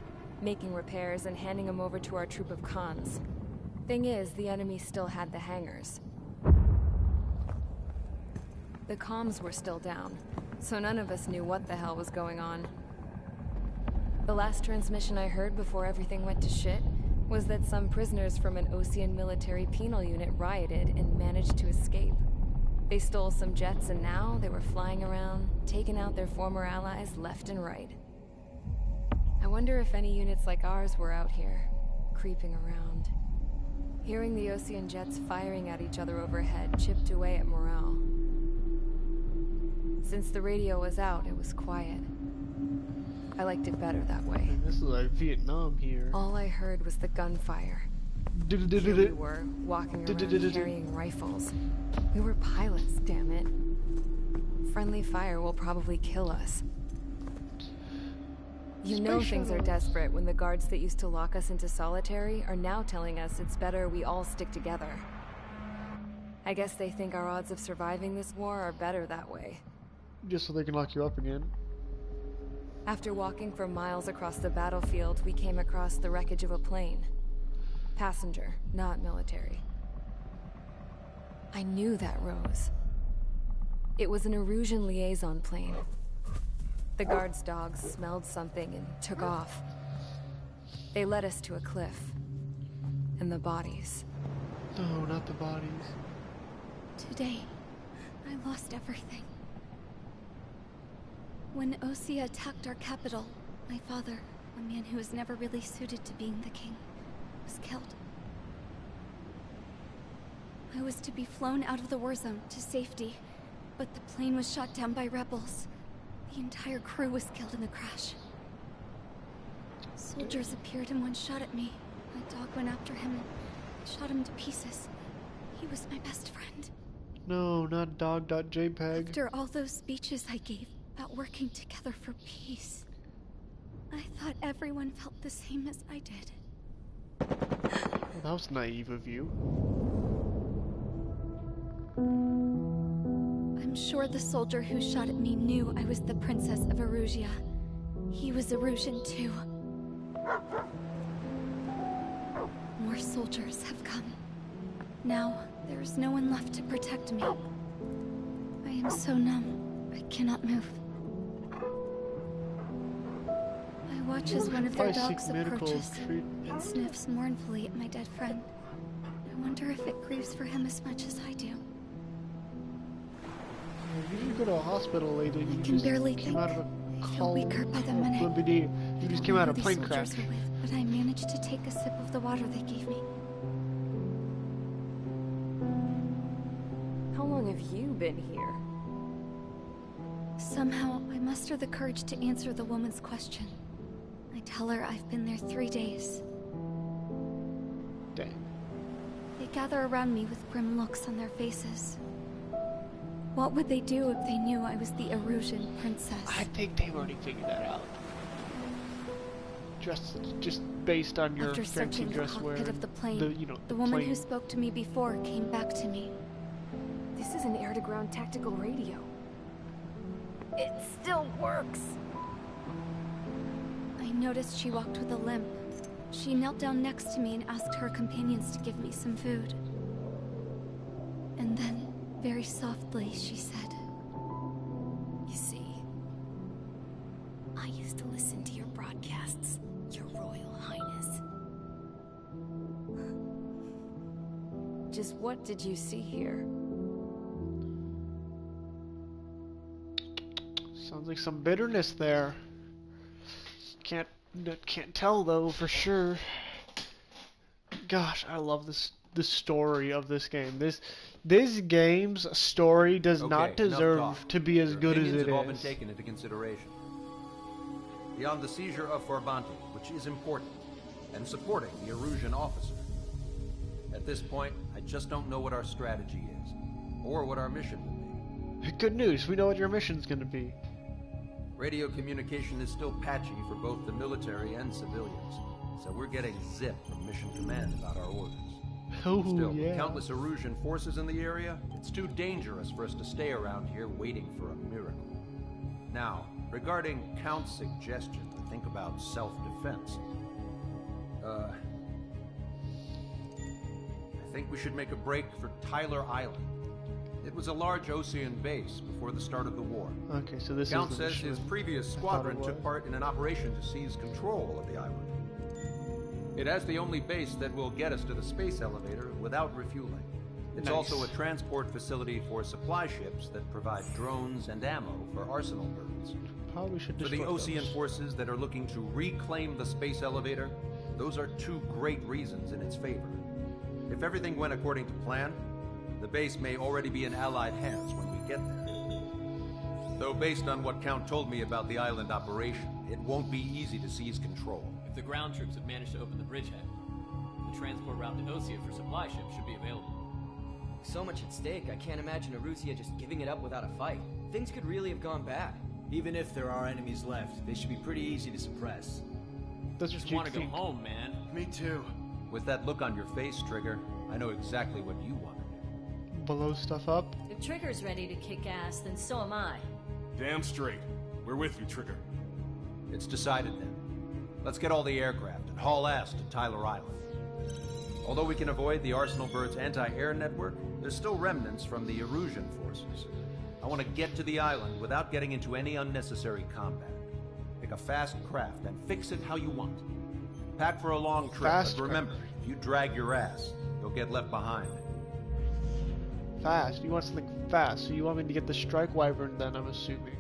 making repairs and handing them over to our troop of cons. Thing is, the enemy still had the hangars. The comms were still down, so none of us knew what the hell was going on. The last transmission I heard before everything went to shit was that some prisoners from an Osean military penal unit rioted and managed to escape. They stole some jets and now they were flying around, taking out their former allies left and right. I wonder if any units like ours were out here, creeping around. Hearing the Osean jets firing at each other overhead chipped away at morale. Since the radio was out, it was quiet. I liked it better that way. Man, this is like Vietnam here. All I heard was the gunfire. Here we were, walking around carrying rifles. We were pilots, damn it. Friendly fire will probably kill us. You know things are desperate when the guards that used to lock us into solitary are now telling us it's better we all stick together. I guess they think our odds of surviving this war are better that way. Just so they can lock you up again. After walking for miles across the battlefield, we came across the wreckage of a plane. Passenger, not military. I knew that rose. It was an Erusian liaison plane. The guard's dogs smelled something and took off. They led us to a cliff. And the bodies. No, not the bodies. Today, I lost everything. When Osea attacked our capital, my father, a man who was never really suited to being the king, was killed. I was to be flown out of the war zone to safety, but the plane was shot down by rebels. The entire crew was killed in the crash. Soldiers appeared and one shot at me. My dog went after him and shot him to pieces. He was my best friend. No, not dog.jpg. After all those speeches I gave about about working together for peace. I thought everyone felt the same as I did. Well, that was naive of you. I'm sure the soldier who shot at me knew I was the Princess of Erusia. He was Erusian too. More soldiers have come. Now, there is no one left to protect me. I am so numb, I cannot move. I watch as one of their dogs approaches and sniffs mournfully at my dead friend. I wonder if it grieves for him as much as I do. You didn't go to a hospital, lady. You can barely came out of a I feel weaker by the minute. You just came out of a plane crash. But I managed to take a sip of the water they gave me. How long have you been here? Somehow, I muster the courage to answer the woman's question. I tell her I've been there 3 days. Dang. They gather around me with grim looks on their faces. What would they do if they knew I was the Erusian princess? I think they've already figured that out. Just based on your After fancy searching dress the wear. cockpit of the plane, The woman plane. who spoke to me before came back to me. This is an air-to-ground tactical radio. It still works! I noticed she walked with a limp. She knelt down next to me and asked her companions to give me some food. And then, very softly, she said, You see, I used to listen to your broadcasts, Your Royal Highness. Just what did you see here? Sounds like some bitterness there. Can't tell though for sure. Gosh, I love the story of this game. This game's story does not deserve to be as good as it have all been is. taken into consideration. Beyond the seizure of Forbanti, which is important, and supporting the Erusian officer. At this point, I just don't know what our strategy is, or what our mission will be. Good news, we know what your mission's gonna be. Radio communication is still patchy for both the military and civilians, so we're getting zip from Mission Command about our orders. Oh, Still, yeah. with countless Erusian forces in the area, it's too dangerous for us to stay around here waiting for a miracle. Now, regarding Count's suggestion to think about self-defense, I think we should make a break for Tyler Island. It was a large Osean base before the start of the war. Okay, so this Count is the says mission. his previous I thought squadron it took was. part in an operation to seize control of the island. It has the only base that will get us to the space elevator without refueling. It's Nice. also a transport facility for supply ships that provide drones and ammo for arsenal birds. Probably should For the destroy Osean those. forces that are looking to reclaim the space elevator, those are two great reasons in its favor. If everything went according to plan, the base may already be in Allied hands when we get there. Though based on what Count told me about the island operation, it won't be easy to seize control. If the ground troops have managed to open the bridgehead, the transport route to Osea for supply ships should be available. So much at stake, I can't imagine Erusia just giving it up without a fight. Things could really have gone bad. Even if there are enemies left, they should be pretty easy to suppress. That's Just want to go home, man. Me too. With that look on your face, Trigger, I know exactly what you want. Blow stuff up. If Trigger's ready to kick ass, then so am I. Damn straight. We're with you, Trigger. It's decided then. Let's get all the aircraft and haul ass to Tyler Island. Although we can avoid the Arsenal Bird's anti-air network, there's still remnants from the Erusian forces. I want to get to the island without getting into any unnecessary combat. Pick a fast craft and fix it how you want. Pack for a long trip, Fast but remember, if you drag your ass, you'll get left behind. Fast. You want something fast. So you want me to get the Strike Wyvern then, I'm assuming.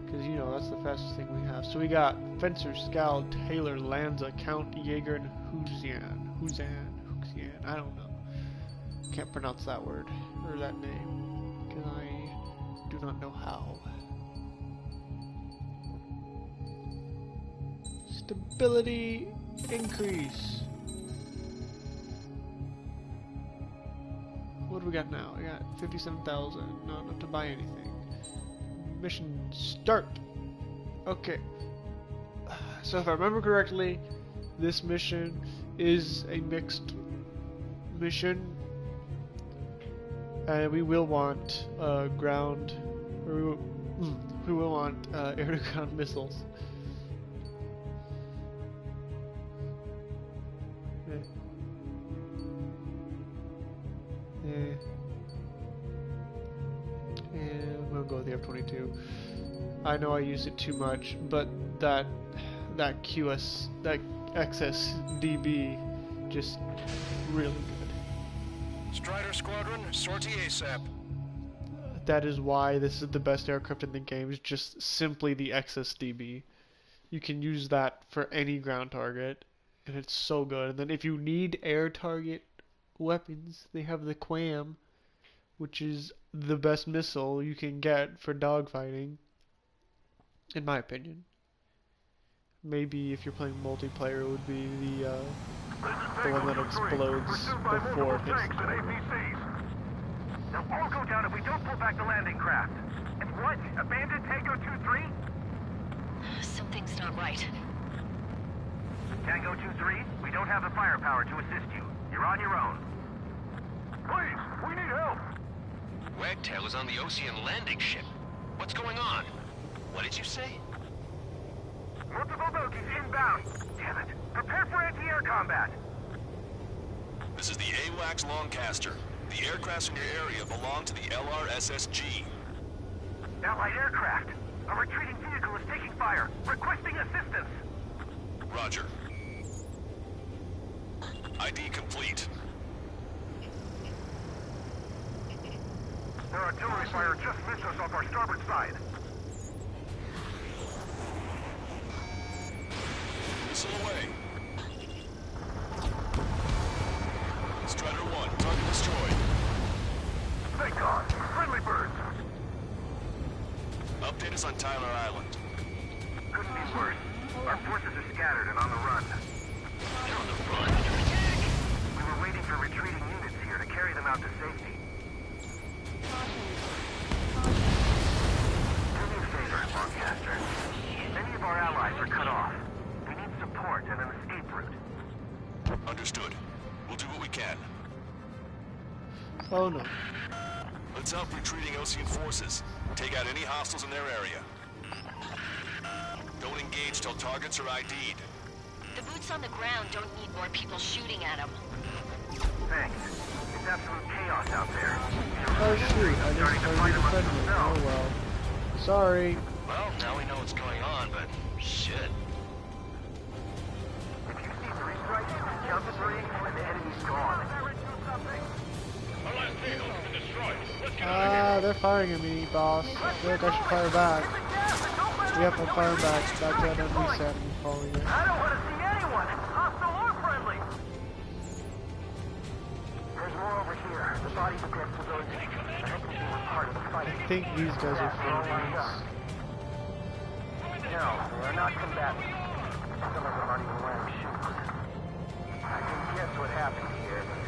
Because, you know, that's the fastest thing we have. So we got Fencer, Scowl, Taylor, Lanza, Count, Jaeger, and Huzan. I don't know. Can't pronounce that word. Or that name. Because I do not know how. Stability increase. What do we got now? We got 57,000. No, not to buy anything. Mission start. Okay. So if I remember correctly, this mission is a mixed mission, and we will want ground, or we will want air-to-ground missiles. And we'll go with the F-22. I know I use it too much, but that XSDB just really good. Strider Squadron, sortie ASAP. That is why this is the best aircraft in the game, is just simply the XSDB. You can use that for any ground target, and it's so good. And then if you need air target weapons, they have the QAM, which is the best missile you can get for dogfighting, in my opinion. Maybe if you're playing multiplayer, it would be the one that explodes before it hits the target. They'll all go down if we don't pull back the landing craft. And what? Abandoned Tango 2-3? Something's not right. Tango 2-3, we don't have the firepower to assist you. You're on your own. Please, we need help. Wagtail is on the Ocean landing ship. What's going on? What did you say? Multiple bogies inbound. Damn it. Prepare for anti-air combat. This is the AWACS Longcaster. The aircrafts in your area belong to the LRSSG. Allied aircraft. A retreating vehicle is taking fire. Requesting assistance. Roger. ID complete. Their artillery fire just missed us off our starboard side. Missile away. Strider 1, target destroyed. Thank God. Friendly birds. Update us on Tyler Island. Couldn't be worse. Our forces are scattered and on the run. They're on the run. We were waiting for retreating units here to carry them out to safety. Do me a favor, Longcaster. Many of our allies are cut off. We need support and an escape route. Understood. We'll do what we can. Oh no. Let's help retreating Ocean forces. Take out any hostiles in their area. Don't engage till targets are ID'd. The boots on the ground don't need more people shooting at them. Thanks. It's absolute chaos out there. Oh shoot, I just heard you defend me. Oh well. Sorry. Well, now we know what's going on, but shit. If you see 3 strikes, count the 3 and the enemy's gone. Our last vehicle has been destroyed. Let's get Ah, they're firing at me, boss. I feel like I should fire back. Yep, I'm firing back. Back to that enemy set and following it. I don't want to see anyone, hostile or friendly. There's more over here. The bodies of dead civilians. I hope they were part of the fight. I think these guys are friendlies. No, they are not combatants. Some of them aren't even wearing shoes. I can guess what happened here, but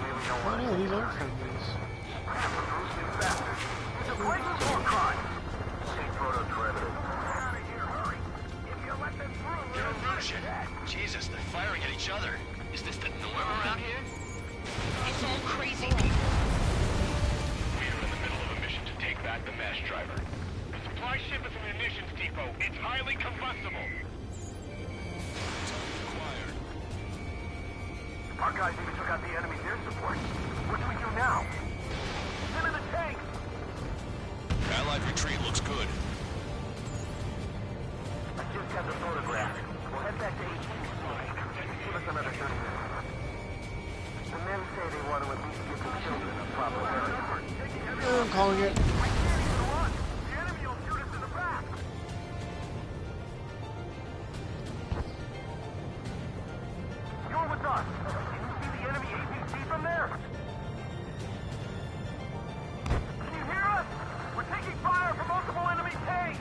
really don't Oh want no, these aren't friendlies. Bruce bastards. It's a blatant war crime. Take photos for evidence. Out of here, hurry. If you let them through, You're Russian. Jesus, they're firing at each other. Is this the norm around here? It's all crazy. We are in the middle of a mission to take back the mass driver. The supply ship is a munitions depot. It's highly combustible. Our guys even took out the enemy's air support. What do we do now? Get in the tank! Allied retreat looks good. I just got the photograph. We'll head back to HQ. Give us another 30 minutes. The men say they want to at least give the children a proper burial. I'm calling it. The enemy will shoot us in the back! You're with us. Can you see the enemy APC from there? Can you hear us? We're taking fire from multiple enemy tanks!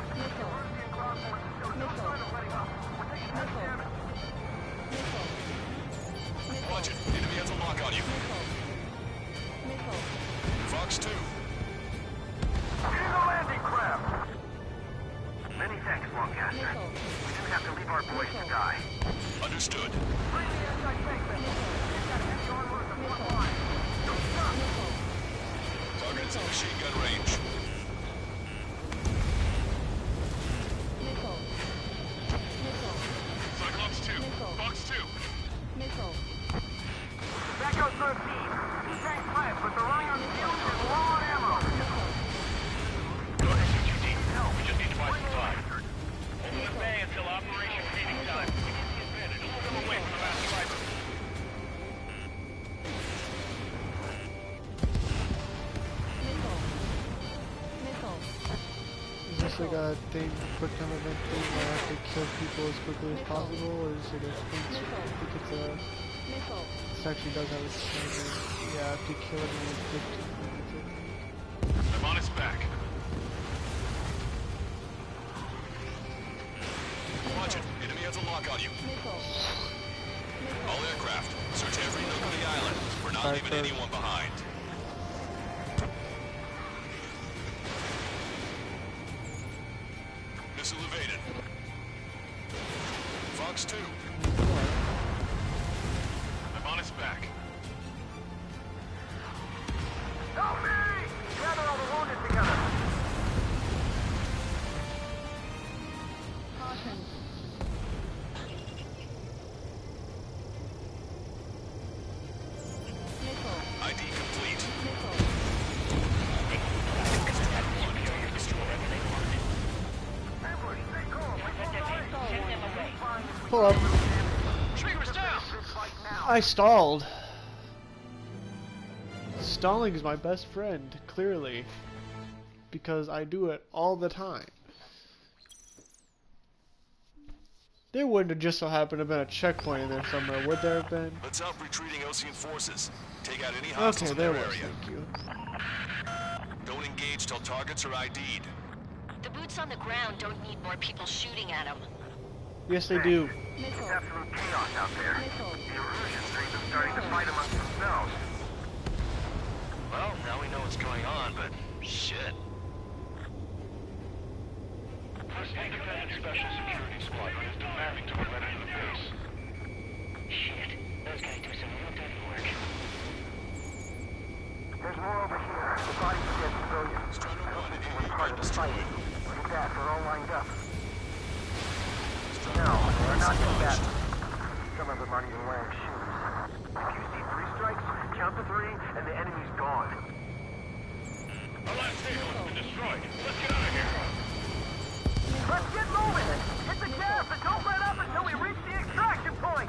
Watch it. Enemy has a lock on you. Fox 2. Getting the landing craft! thing, quick time event thing where I have to kill people as quickly as possible, or is it a thing? I think it's a... This actually does have a timer. Yeah, I have to kill everyone in 15 minutes. I'm on its back. Watch it. Enemy has a lock on you. All aircraft, search every nook of the island. We're not leaving anyone behind. Missile evaded. Fox 2. I'm on its back. Help me! Gather all the wounded together. Caution. ID complete. Pull up. I stalled. Stalling is my best friend, clearly. Because I do it all the time. There wouldn't have just so happened to have been a checkpoint in there somewhere, would there have been? Let's help retreating Osean forces. Take out any hostiles in their area. Thank you. Don't engage till targets are ID'd. The boots on the ground don't need more people shooting at them. Yes, they do. It's absolute chaos out there. The Erusian streams are starting to fight amongst themselves. Well, now we know what's going on, but shit. This independent special security squadron is demanding to be let into the base. Shit. Those guys do some real dirty work. There's more over here. The bodies of dead civilians. I don't think they were part of the fight. Look at that. They're all lined up. No, they're not combatants. Some of them aren't even wearing shoes. If you see 3 strikes, count to 3, and the enemy's gone. Our last vehicle has been destroyed. Let's get out of here. Let's get moving! Hit the gas and don't let up until we reach the extraction point!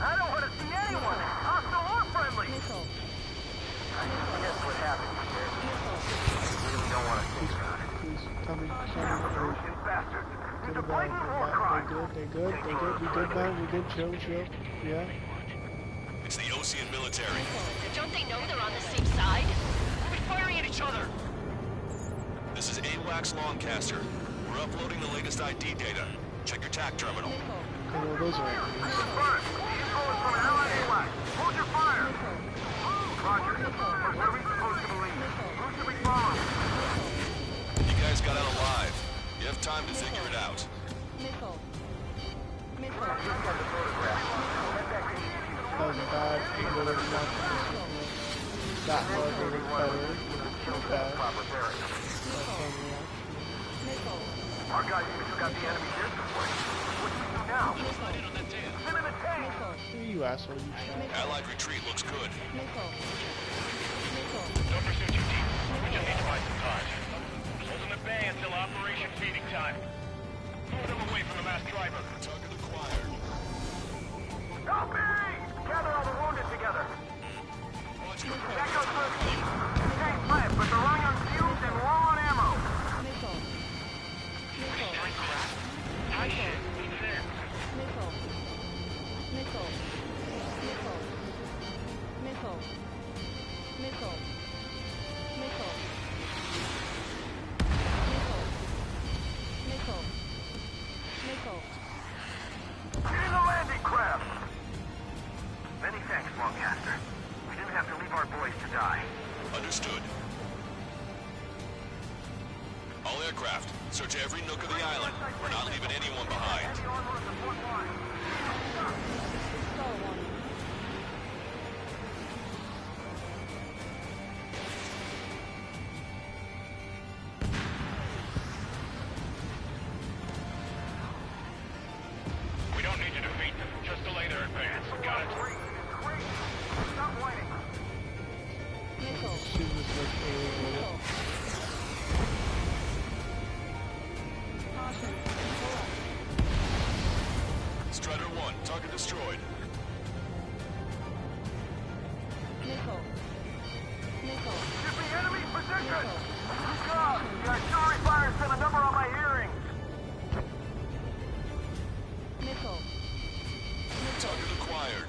I don't want to see anyone, hostile or friendly! Guess what happened here? We really don't want to think about it. Please tell me. Erusian bastards. It's a They're blatant war crime. good. We good, man. We good. Chill. Yeah. It's the Osean military. Don't they know they're on the same side? We'll be firing at each other. This is AWACS Longcaster. We're uploading the latest ID data. Check your TAC terminal. Okay, well, those are Confirmed. Info is from Allied AWACS. Hold your fire! Roger. But where are we supposed to believe? Who should we follow? You guys got out alive. You have time to figure it out. That was a bad angle of not that was really better. Bad. Our guys even got the enemy here before. What do we do now? Send in a tank! You asshole, you shot. Allied retreat looks good. Don't pursue too deep. We just need to buy some time. Hold in the bay until Operation Feeding Time. Move them away from the mass driver. Target acquired. Help me! Gather all the wounded together. That goes first. Tank left, but they're running on fumes and low on ammo. High shit. Getting the landing craft! Many thanks, Longcaster. We didn't have to leave our boys to die. Understood. All aircraft, search every nook of the island. We're not leaving anyone behind. We don't need to defeat them. Just delay their advance. Got it? Stop whining. She was like fired.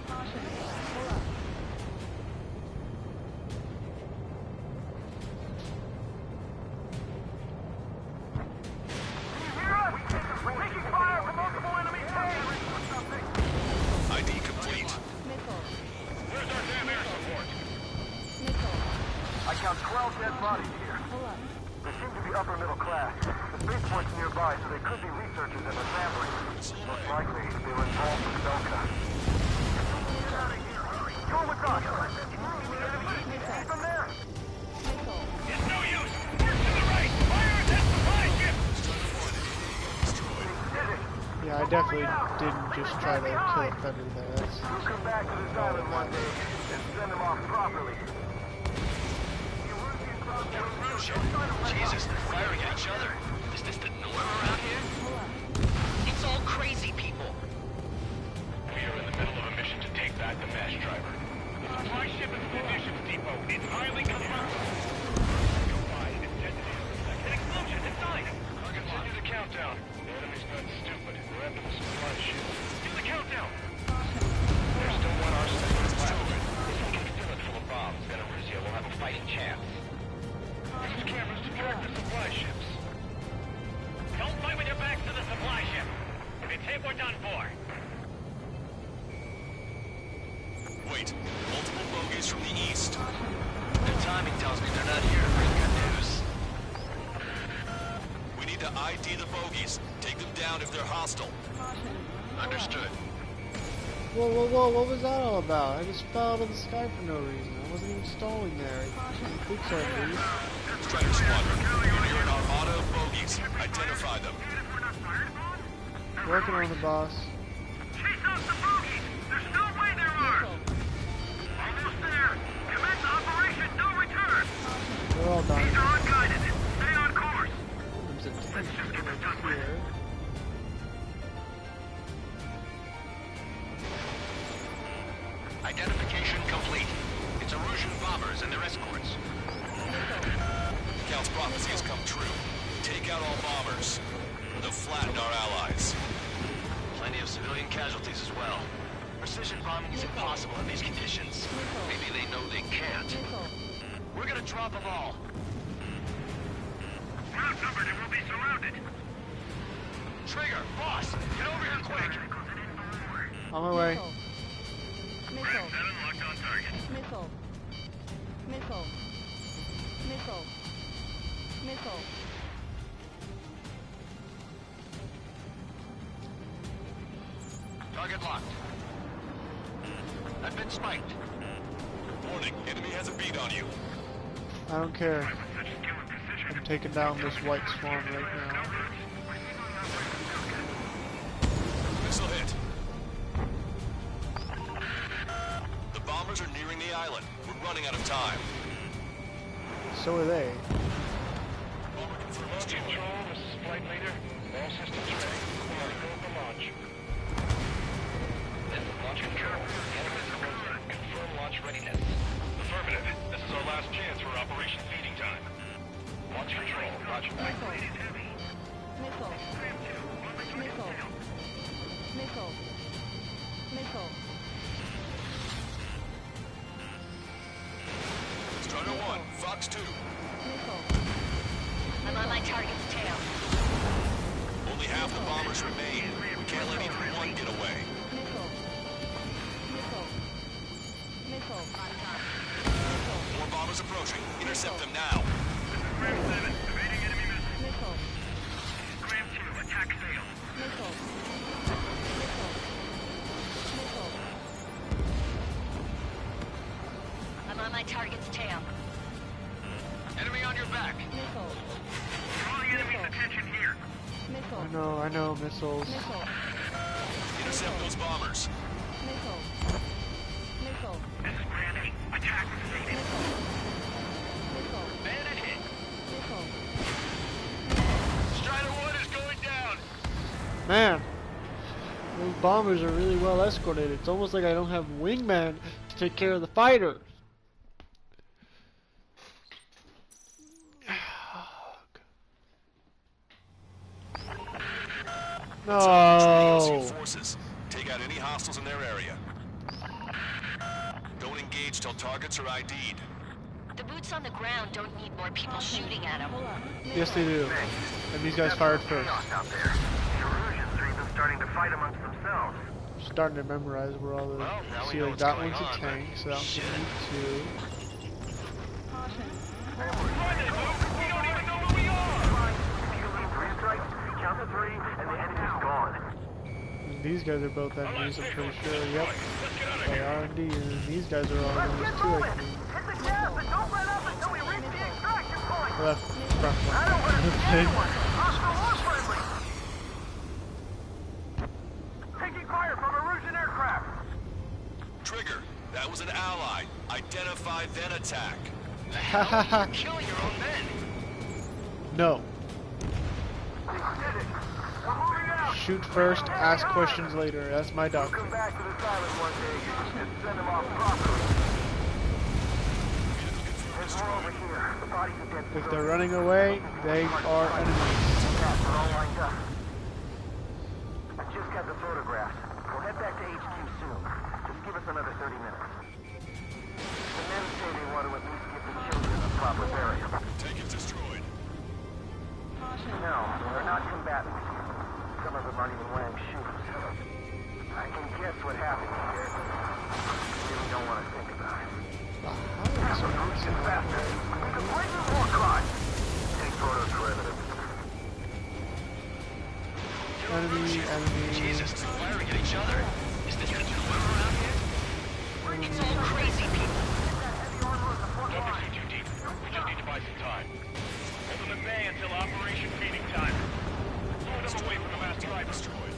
ID complete. Where's our damn air support? I count 12 dead bodies here. They seem to be upper middle class. The spaceport's nearby, so they could be researchers and their families. Most likely, they were involved with Delta. Get out of here, hurry! Go with us! Keep them there! It's no use! Work to the right! Fire at that supply ship! Yeah, I definitely didn't just try to kill a predator there. That's We'll come back to this island one day and send them off properly. Jesus, they're firing at each other. Is this the norm around here? It's all crazy people. We are in the middle of a mission to take back the mass driver. The supply ship is munitions depot. It's highly confirmed. An explosion inside! Continue the countdown. The enemy's not stupid. We're after the supply ship. Do the countdown! There's still one arsonist left. If we can fill it full of bombs, then Arusea will have a fighting chance. Use cameras to track the supply ships. Don't fight with your backs to the supply ship. If it's hit, we're done for. Wait, multiple bogies from the east. Their timing tells me they're not here to bring good news. We need to ID the bogies. Take them down if they're hostile. Understood. Whoa, whoa, whoa, what was that all about? I just fell out of the sky for no reason. I wasn't even stalling there. Good so, dude. Strider Squadron, you're near an armada of bogies. Identify them. Working on the boss. Chase out the bogies! There's no way there are! Almost there! Commence Operation No Return! We're all done. These are unguided. Stay on course! There's a tank here. Identification complete. It's Erusian bombers and their escorts. Count's prophecy has come true. Take out all bombers. They'll flatten our allies. Plenty of civilian casualties as well. Precision bombing is impossible in these conditions. Maybe they know they can't. We're gonna drop them all. We're outnumbered and we'll be surrounded. Trigger, boss, get over here quick. On my way. Missile. Locked on target. Missile. Missile. Missile. Missile. Target locked. I've been spiked. Warning, enemy has a beat on you. I don't care. I'm taking down this white swarm right now. Missile hit. The bombers are nearing the island. We're running out of time. So are they. Launch control, this is flight leader. All systems ready. We are go for launch. This is launch control. Confirm launch readiness. Affirmative. This is our last chance for Operation Feeding Time. Launch control. Roger back. Missile. Missile. Missile. Missile. Strider 1, Fox 2. Missile. I'm on my target's tail. Only half the bombers remain. We can't let even one get away. Missile. Missile. Missile. More bombers approaching. Intercept them now. Graham 7, evading enemy missile. Missile. Graham 2, attack sail. Missile. Missile. Missile. I'm on my target's tail. Enemy on your back. Missile. Draw the enemy's attention here. Missile. I know, missiles. Missile. Intercept those bombers. Missile. Missile. This is Graham 8. Attack stated. Missile. Bayonet hit. Missile. Strider 1 is going down. Man, those bombers are really well escorted. It's almost like I don't have wingman to take care of the fighter. Charge No. the forces. Take out any hostiles in their area. Don't engage till targets are ID'd. The boots on the ground don't need more people shooting at them. Yes, they do. And these guys fired first. Out there. The Erusians are even starting to fight amongst themselves. Starting to memorize where all the. Well, now we see, know like what's that going one's on, a tank, but so that one's gonna be 2. We don't even know who we are! If you leave 3 strikes, count to 3, and the enemy's gone. And these guys are both enemies, I'm pretty sure. Yep. By R&D, and these guys are all enemies too, I think. Hit the gas and don't let up until we reach the extraction point! Left, front one. I don't want to see anyone! Hostile or friendly! Taking fire from Erusian aircraft! Trigger, that was an ally. Identify, then attack. Hahaha. Killing your own men! No. They did it! We're moving out! Shoot first, ask questions later. That's my We'll doctrine. come back to this island one day and send them off properly. There's more over here. The bodies of dead If they're running away, they are enemies. We're all lined up. I just got the photographs. We'll head back to HQ soon. Just give us another 30 minutes. The men say they want to at least give the children a proper burial. Tank is destroyed. No, they're not combatants. Some of them aren't even wearing shoes. I can guess what happened here. I really don't want to think about it. Get faster. We can bring in more crime. Take photos for evidence. Enemy. Jesus, they're firing at each other. Is this the new one around here? It's all crazy people. Don't pursue too deep. We just need to buy some time. Hold them at bay until Operation Feeding Time. Lure them away from the mass drive destroyed.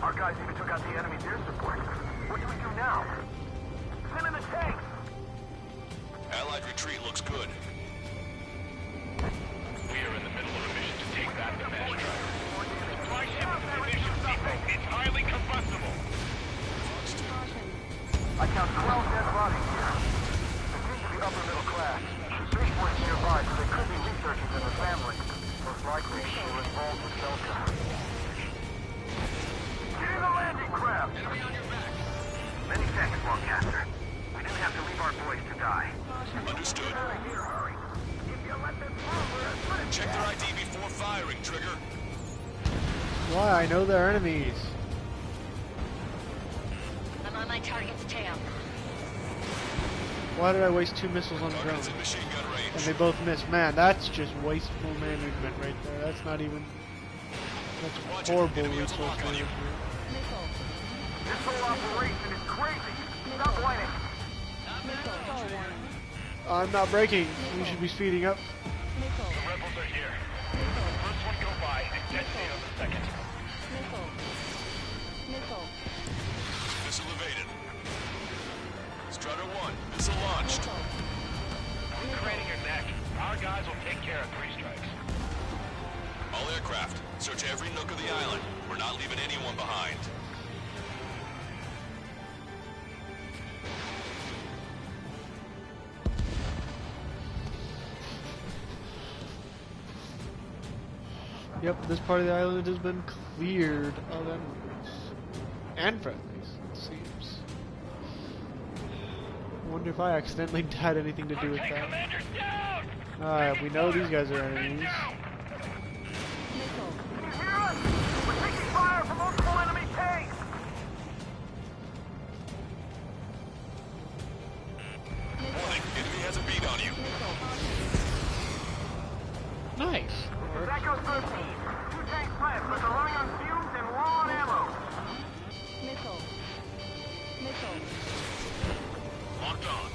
Our guys even took out the enemy's air support. What do we do now? Send in the tanks! Allied retreat looks good. We are in the middle of a mission to take back the mass drive. Supply ship at the munitions depot is highly combustible. I count 12 dead bodies here. They seem to be upper middle class. The base point's nearby, so they could be researchers and their families. Most likely, they were involved with Delta. Get in the landing craft! Enemy on your back. Many thanks, Longcaster. We didn't have to leave our boys to die. Understood. Here, hurry. If you let them through, we're as good as Check their ID before firing, Trigger. Why? I know they're enemies. I'm on my target's tail. Why did I waste 2 missiles on the ground? Targets in machine gun range. And they both missed. Man, that's just wasteful management right there. That's not even. That's horrible resource management. This whole operation is crazy. Stop whining. I'm not braking. You should be speeding up. The rebels are here. First one go by and detonate on the second. Missile evaded. Strutter 1, missile launched. Quit craning your neck. Our guys will take care of 3 strikes. All aircraft, search every nook of the island. We're not leaving anyone behind. Yep, this part of the island has been cleared of enemies. And friendlies, it seems. I wonder if I accidentally had anything to do with that. Alright, we know these guys are enemies. Can you hear us? We're taking fire from multiple enemy tanks. Warning, enemy has a beat on you. Nice. Echo 13. 2 tanks left, but they're running on fumes and low on ammo. Locked on.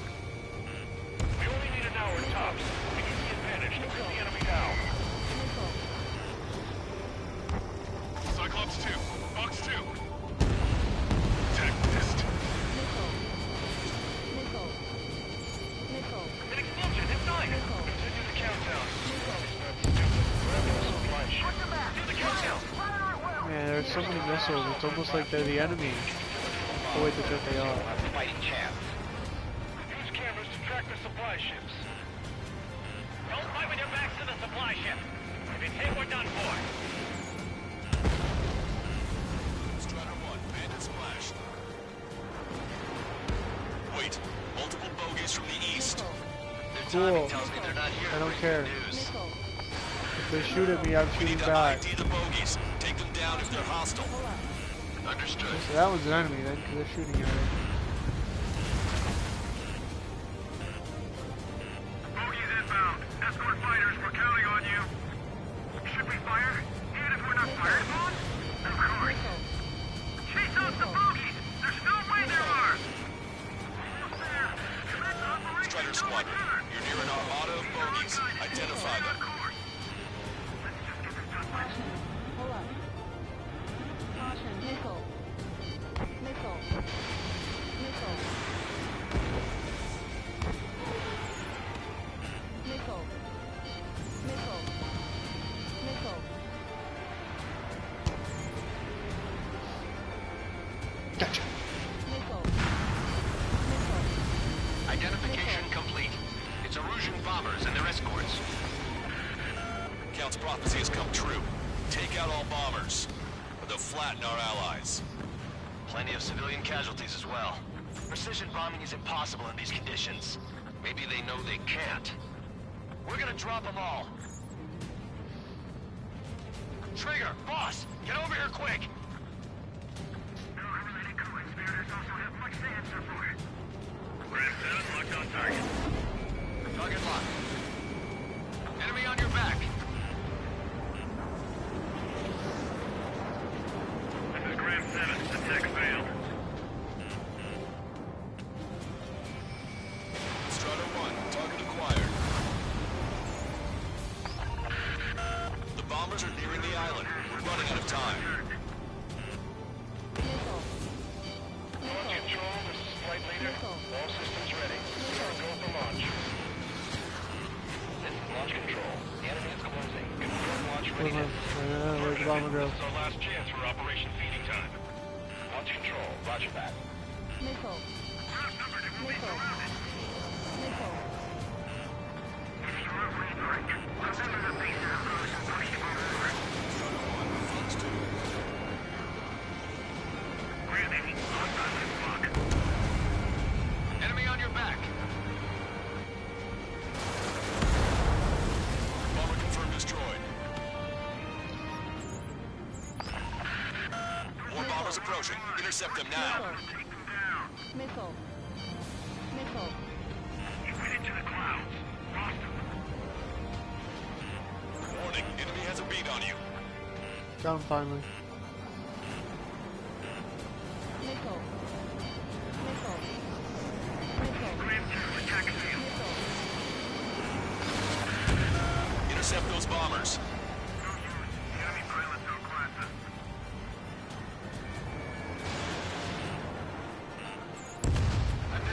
We only need an hour tops. We need the advantage to pin the enemy down. Cyclops 2, Fox 2. Tech missed. An explosion at 9. Continue the countdown. Do the countdown. Man, there's so many missiles, it's almost like they're the enemy. Oh wait, that's what they are. Fighting chance. Use cameras to track the supply ships. Don't fight with your backs to the supply ship. If it's hit, we're done for. Strutter 1, bandit splash. cool. tells me they're not here. I don't care. News. If they shoot at me, I'm We shooting need to back. ID the bogies. Take them down if they're hostile. Understood. So that one's an enemy then, because they're shooting at it. Bogies inbound. Escort fighters, we're counting on you. Should we fire? Even if we're not fired upon? Of course. Chase out the bogies! There's no way there are! Almost there. Commence operation. Strider Squadron, you're near an armada of bogies. Identify them. Caution. Hold up. Caution. Missile. Missile. Missile. Missile. Missile. Missile. Gotcha. Missile. Identification complete. It's Erusian bombers and their escorts. Count's prophecy has come true. Take out all bombers, or they'll flatten our allies. Plenty of civilian casualties as well. Precision bombing is impossible in these conditions. Maybe they know they can't. We're gonna drop them all. Trigger, boss, get over here quick! No unrelated co-conspirators also have much to answer for. Grand 7 locked on target. Target locked. Enemy on your back. This is Grand 7. Attack failed. Strider 1, target acquired. The bombers are nearing the island. We're running out of time. Missile. On control, this is Flight Leader. All systems ready. Go for launch. This is launch control. The enemy is closing. Confirm launch readiness. Where'd the bomber go? This is our last chance for Operation Feeding Time. Launch control. Roger that. Missile. Missile. Missile. Enemy on your back. Bomber confirmed destroyed. More bombers approaching. Intercept them now. Missile. Missile. You went into the clouds. Lost them. Warning, enemy has a beat on you. Down finally. Missile. Missile. Missile. Grand 2, attack failed. Missile. Intercept those bombers. No use. The enemy pilots outclass us.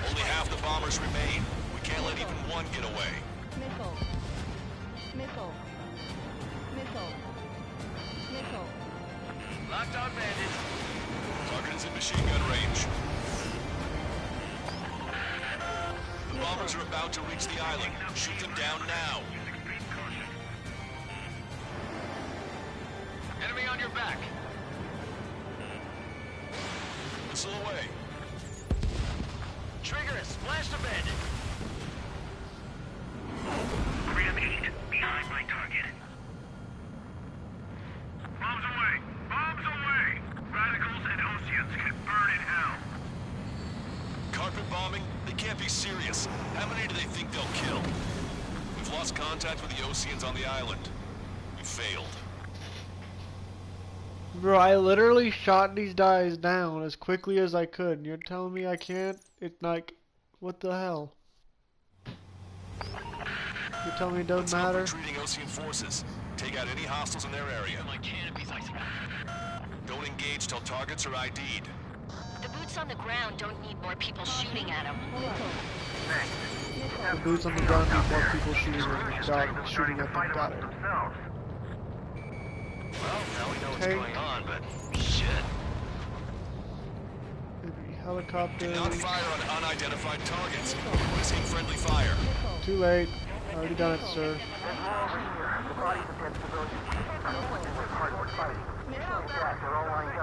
Only half the bombers remain. We can't let even one get away. Missile. Missile. Missile. Missile. Locked on bandit. Target is in machine gun range. The bombers are about to reach the island. Shoot them down now. Enemy on your back. Missile away. Trigger it. Splash the bandit. Grand 8, behind my target. Bombs away! Bombs away! Radicals and Oceans can burn in hell. Carpet bombing? They can't be serious. How many do they think they'll kill? We've lost contact with the Oceans on the island. We failed. Bro, I literally shot these guys down as quickly as I could, and you're telling me I can't? It's like, what the hell? You're telling me it doesn't matter? Retreating Ocean forces. Take out any hostiles in their area. My canopy's icing. Don't engage till targets are ID'd. The boots on the ground don't need more people shooting at them. The boots on the ground need more people shooting at them. Shooting at them. Got it. Well, now we know what's Tank. going on, but shit. Maybe helicopter. Do not fire on unidentified targets. Missing friendly fire. Too late. Already done it, sir.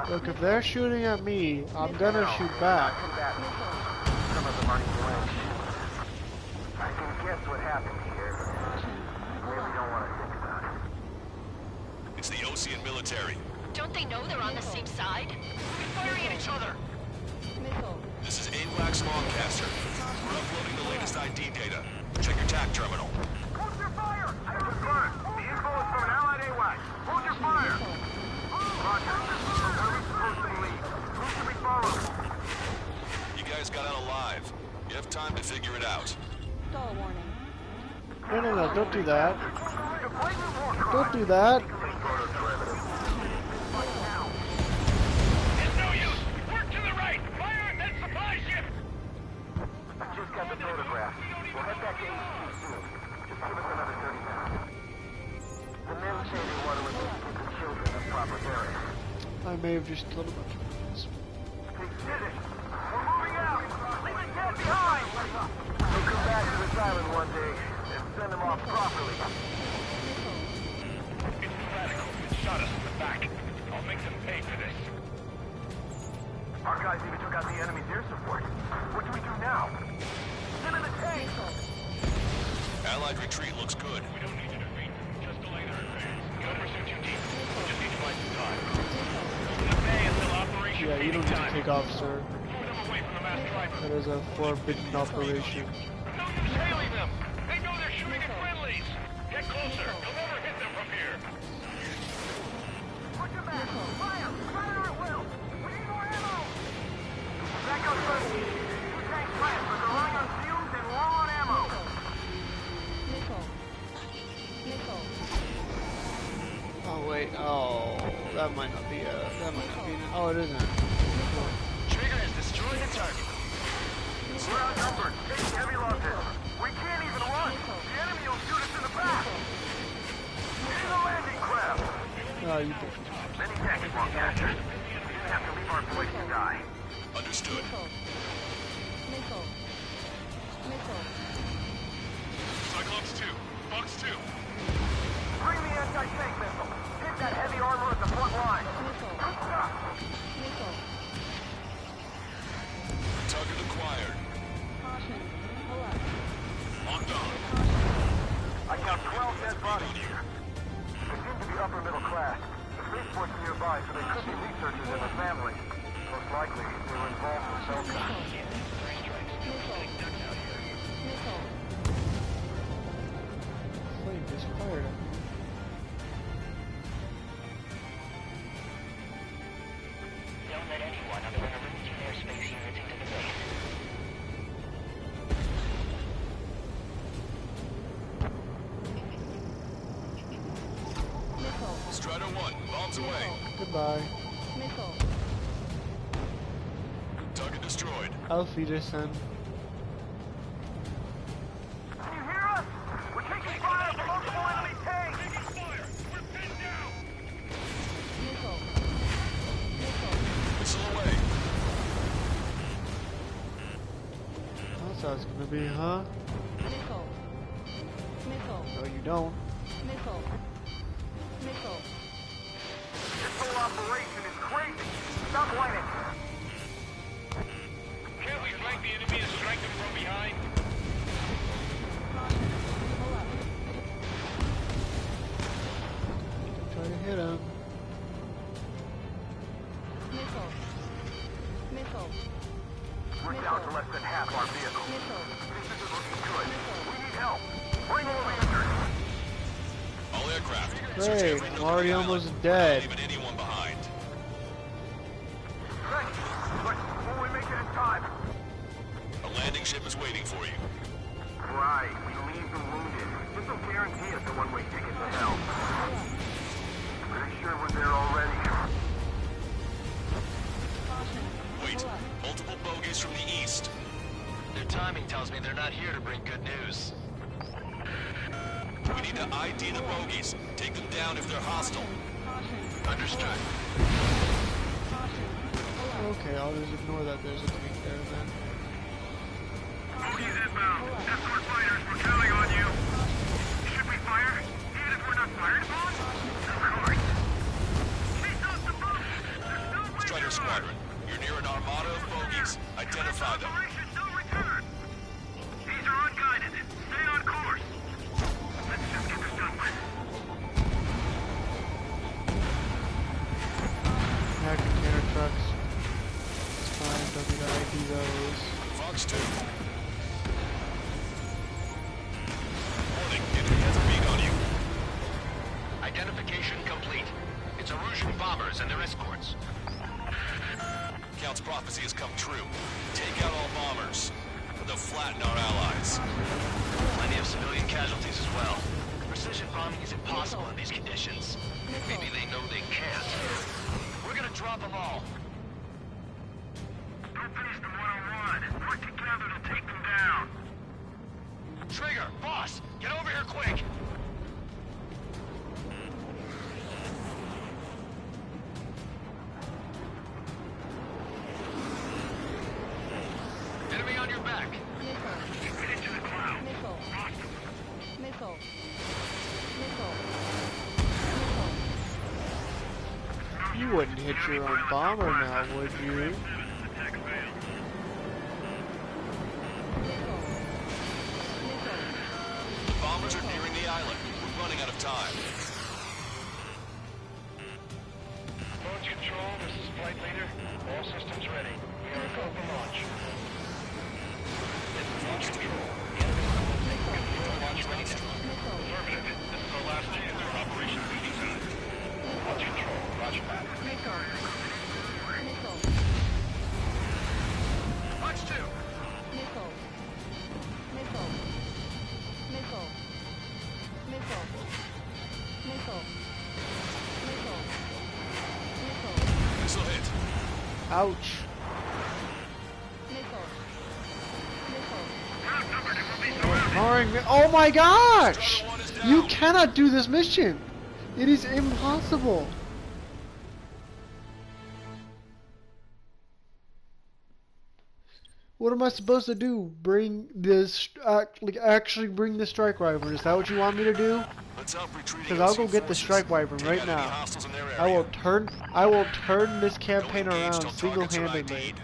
Look, if they're shooting at me, I'm gonna shoot back. I can guess what happened here. Really don't want to think about it. It's the Osean military. Don't they know they're on the same side? We're firing at each other! This is AWACS Longcaster. We're uploading the latest ID data. Check your TAC terminal. Hold your fire! I confirm. The info is from an allied AWACS. Hold your fire! Roger. Where are we supposed to leave? Who should we follow? You guys got out alive. You have time to figure it out. Stall warning. No, don't do that. Don't do that. It's no use! Work to the right! Fire at that supply ship! I just got the photograph. We'll head back to HQ soon. Just give us another 30 minutes. The men say they want to release kids and children of proper burial. I may have just killed a bunch of guys. They did it! We're moving out! Leave the cat behind! We'll come back to this island one day and send them off properly. It's the radicals that shot us in the back. I'll make them pay for this. Our guys even took out the enemy's air support. What do we do now? Get in the tank! Allied retreat looks good. We don't need to defeat them. Just delay their advance. Don't pursue too deep. We just need to buy some time. The bay until operation Yeah, you don't need to time. take off, sir. Move them away from the mass driver. That is a forbidden operation. No use hailing them! They know they're shooting at friendlies! Get closer! You'll never hit them from here! Push them back! Fire! Fire at will! We need more ammo! That goes first. Two tanks left, but they're running on fumes and low on ammo. Oh wait, oh, that might not be oh, it isn't. Trigger has destroyed the target. We're outnumbered. Taking heavy losses. We can't even run. The enemy will shoot us in the back. Here's the landing craft. Oh, you did. Many thanks, Longcaster. We didn't have to leave our boys to die. Understood. Cyclops 2. Box 2. Bring the anti-tank missile. Hit that heavy armor at the front line. Target acquired. Locked on. I count 12 dead bodies here. They seem to be upper middle class. The spaceport's nearby, so they could be researchers and their families. Most likely, they were involved with Cellcom. Flame just fired at me. Don't let anyone other than Erusian airspace units into the base. Strider 1, bombs away. Goodbye. Target destroyed. Auf Wiedersehen. Can you hear us? We're taking fire from multiple enemy tanks! Taking fire! We're pinned down! Missile away. That's how it's gonna be, huh? No, you don't. This whole operation is crazy! Stop whining! Can't we flank the enemy and strike them from behind? Try to hit him. We're down to less than half our vehicles. This isn't looking good. We need help. Bring all the injured. All aircraft. Great, I'm already almost dead. Not leaving anyone behind. Thanks, but will we make it in time? A landing ship is waiting for you. Right, we leave the wounded. This will guarantee us a one-way ticket to hell. Pretty sure we're there already. Wait, multiple bogies from the east. Their timing tells me they're not here to bring good news. We need to ID the bogies. Take them down if they're hostile. Understood. Okay, I'll just ignore that there's a tank there then. Bogies inbound. Escort fighters, we're counting on you. Should we fire? Even if we're not fired upon? Of course. Chase off the bogies! There's no way Strider Squadron, you're near an armada of bogies. Identify them. Operation no return. These are unguided. Don't think I ID those. Fox 2. Warning, enemy has a beat on you. Identification complete. It's Erusian bombers and their escorts. Count's prophecy has come true. Take out all bombers. They'll flatten our allies. Plenty of civilian casualties as well. Precision bombing is impossible in these conditions. Maybe they know they can't. We're gonna drop them all. Don't finish them one-on-one. Work together to take them down. Trigger, boss, get over here quick. Enemy on your back. Get into the cloud. Missile. Missile. Missile. You wouldn't hit your own bomber now, would you? Bombers are nearing the island. We're running out of time. Launch control, this is flight leader. All systems ready. We are go for launch. Launch control. Launch ready now. Affirmative. This is our last chance for Operation Beauty Time. Launch control. Roger that. Launch 2. Missile. Missile. Missile. Missile. Missile. Missile. Missile. Missile hit. Ouch. Missile. Ignoring me. Oh my gosh! You cannot do this mission. It is impossible. What am I supposed to do? Bring this, actually bring the strike wyvern? Is that what you want me to do? Because I'll go get the strike wyvern right now. I will turn this campaign around single-handedly.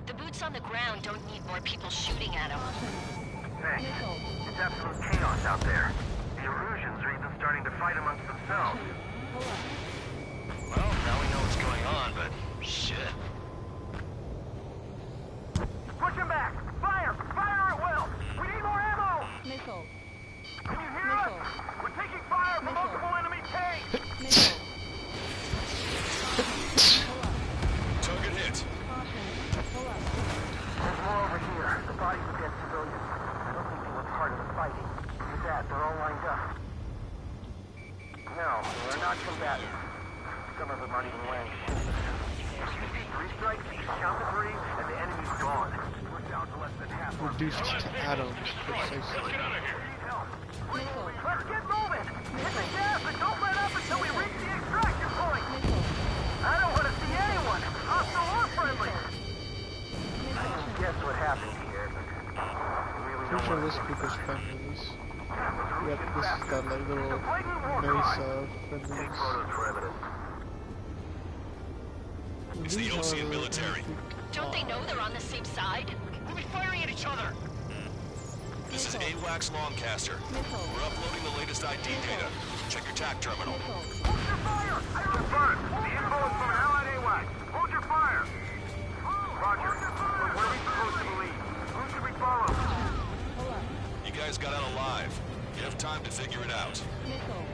The boots on the ground don't need more people shooting at them. Thanks. It's absolute chaos out there. The Erusians are even starting to fight amongst themselves. Well, now we know what's going on, but shit. Push him back! Fire! Fire at will! We need more ammo! Missile. Can you hear us? We're taking fire from multiple enemy tanks! Missile. Target hit. There's more over here. The bodies of dead civilians. I don't think they were part of the fighting. With that, they're all lined up. No, they're not combatants. Some of them aren't even wearing shields. 3 strikes, count to 3, and the enemy's gone. We're down to less than half. Reduced to atoms, precisely. Let's get moving! Hit the gas and don't let up until we reach the extraction point! I don't want to see anyone, hostile or friendly! Guess what happened here, but really Pretty sure this group is friendlies. Yep, this is that like little mesa friendlies. It's the Osean military. Don't they know they're on the same side? We'll be firing at each other! This is AWACS Longcaster. We're uploading the latest ID data. Check your TAC terminal. Hold your fire! I confirm! The info is from an allied AWACS. Hold your fire! Roger. What are we supposed to believe? Who should we follow? You guys got out alive. You have time to figure it out. Missile.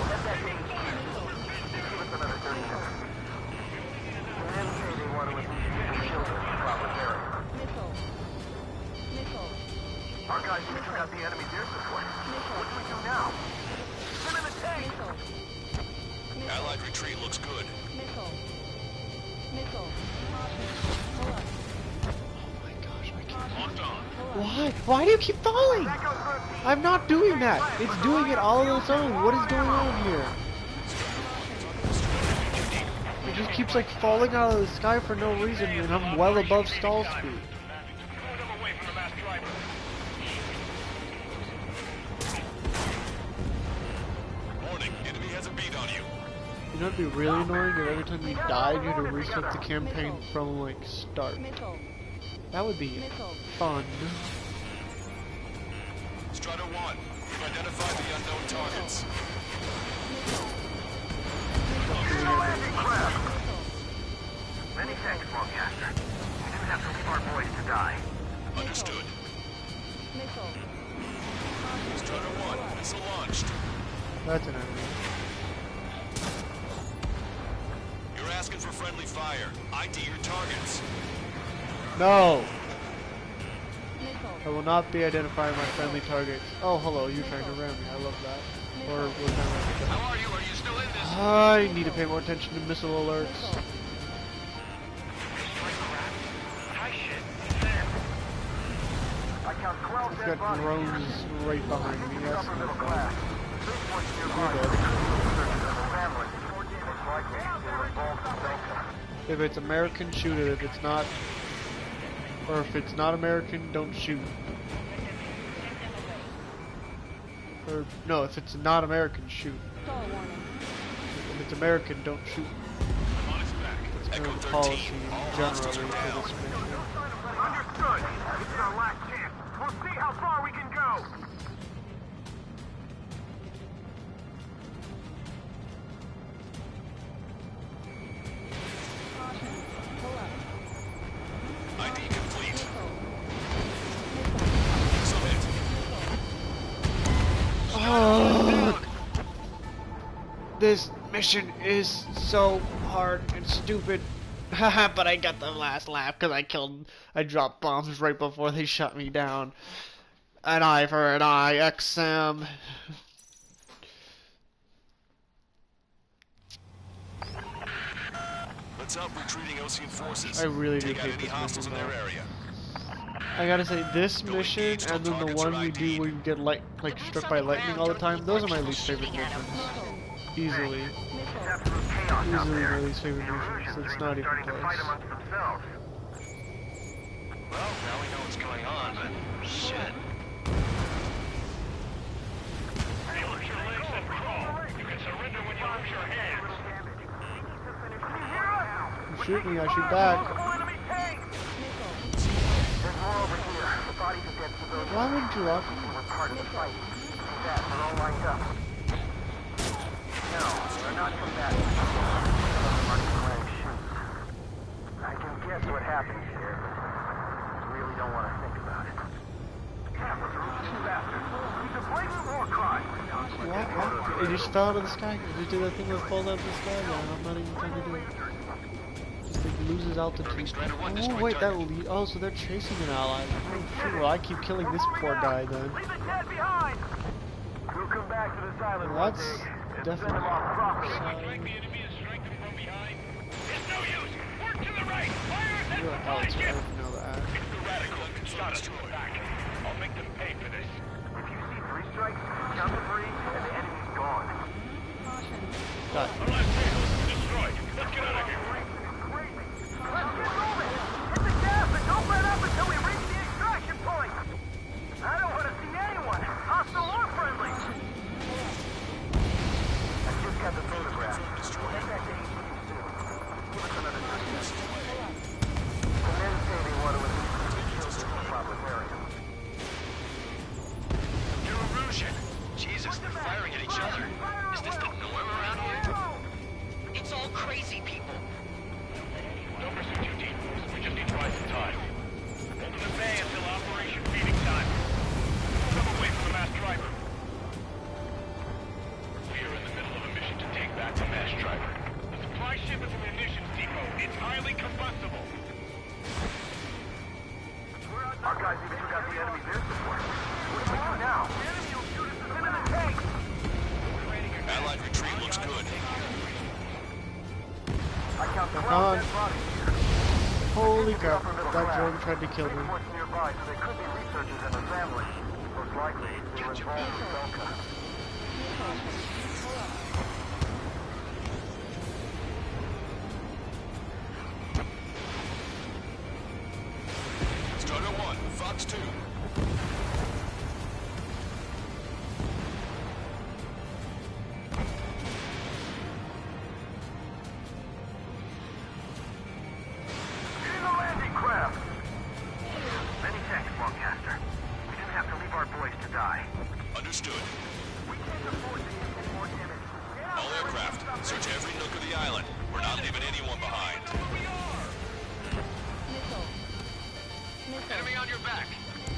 Let that thing give us another 30 minutes. And then say they want to at least get the children to proper care. Missile. Missile. Our guys took out the enemy's air support. What do we do now? Send in the tank! Allied retreat looks good. Missile. Missile. Why? Why do you keep falling? I'm not doing that. It's doing it all on its own. What is going on here? It just keeps like falling out of the sky for no reason, and I'm well above stall speed. Warning, enemy has a beat on you. You know, it'd be really annoying if every time you died, you had to restart the campaign from like start. That would be fun. Strider 1, we've identified the unknown targets. That's an enemy. You're asking for friendly fire. ID your targets. No! I will not be identifying my friendly targets. Oh, hello, you're trying to ram me. I love that. Or we're trying to ram me. How are you? Are you still in this? I need to pay more attention to missile alerts. I've got drones right behind me. That's not fun. If it's American, shoot it. If it's not, or if it's not American, don't shoot. Or no, if it's not American, shoot. If it's American, don't shoot. That's kind of the policy generally for this mission. Understood. This is our last chance. We'll see how far we can go. ID complete. Oh, this mission is so hard and stupid. Haha, but I got the last laugh because I dropped bombs right before they shut me down. An eye for an eye, XM. Let's help retreating Osean forces. I really do Take out hate any this hostiles in mission, their though. area. I gotta say, this mission and then the one we do where you get like struck by lightning all the time, those are my least favorite missions. Easily. Easily my least favorite missions. It's not even close. Well, now we know what's going on, but shit. Lift your legs and crawl. You can surrender when you lose your hands. You shoot me, I shoot back. Why wouldn't you lock me? I can guess what happened here, but I really don't want to think about it. He's a blatant war crime. What? It just fell out of the sky. It just did that thing that falls out of the sky. No, I'm not even trying to do it. Just like loses altitude. Oh wait, that oh, so they're chasing an ally. Oh shoot, well I keep killing this poor guy then. Leave the dead behind. We'll come back to this island Well, one that's day and definitely send them off properly. so- The enemy is striking from behind. It's no use. Work to the right. Fire at them You're from out, behind so I you. didn't know that. It's the radicals. Got us back. I'll make them pay for this. If you see 3 strikes, count to 3, and the enemy's gone. Got Our last vehicle is destroyed. Let's get out of here. Let's get moving. Hit the gas and don't let up until we reach the extraction point. I don't want to see anyone, hostile or friendly. I just got the photograph. We'll head back to HQ soon. Give us another 30 minutes. The men say they want to release the problem area. New Erusian. Jesus, they're firing at each other. Is this the norm around here? It's all crazy people. Don't pursue too deep. We just need to buy some time. Hold them at bay until Operation Feeding Time. Pull them away from the mass driver. We are in the middle of a mission to take back the mass driver. The supply ship is a munitions depot. It's highly combustible. Our guys even got the enemy's air support. What do we do now? The enemy will shoot us into the tank. Allied retreat looks good. I count Come 12 on. dead bodies here. Holy crap, that drone tried to kill me. Reports nearby, so they could be researchers and a family. Most likely, they were involved with Belka. Starter 1, Fox 2. Getting the landing craft! Many thanks, Longcaster. We didn't have to leave our boys to die. Understood. We can't afford to get any more damage. All aircraft, search every nook of the island. We're not leaving anyone behind. Missile. Enemy on your back.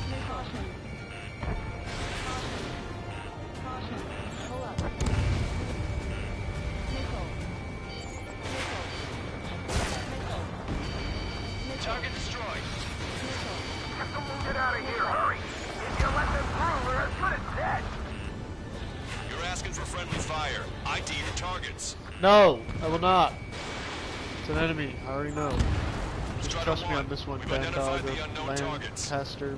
Missile. Target destroyed. Get the wounded out of here, hurry! If you let them through, we're as good as dead! You're asking for friendly fire. ID the targets. No, I will not. It's an enemy. I already know. Just Strider trust me 1, on this one, we've Bandog identified the or unknown Land targets. Caster,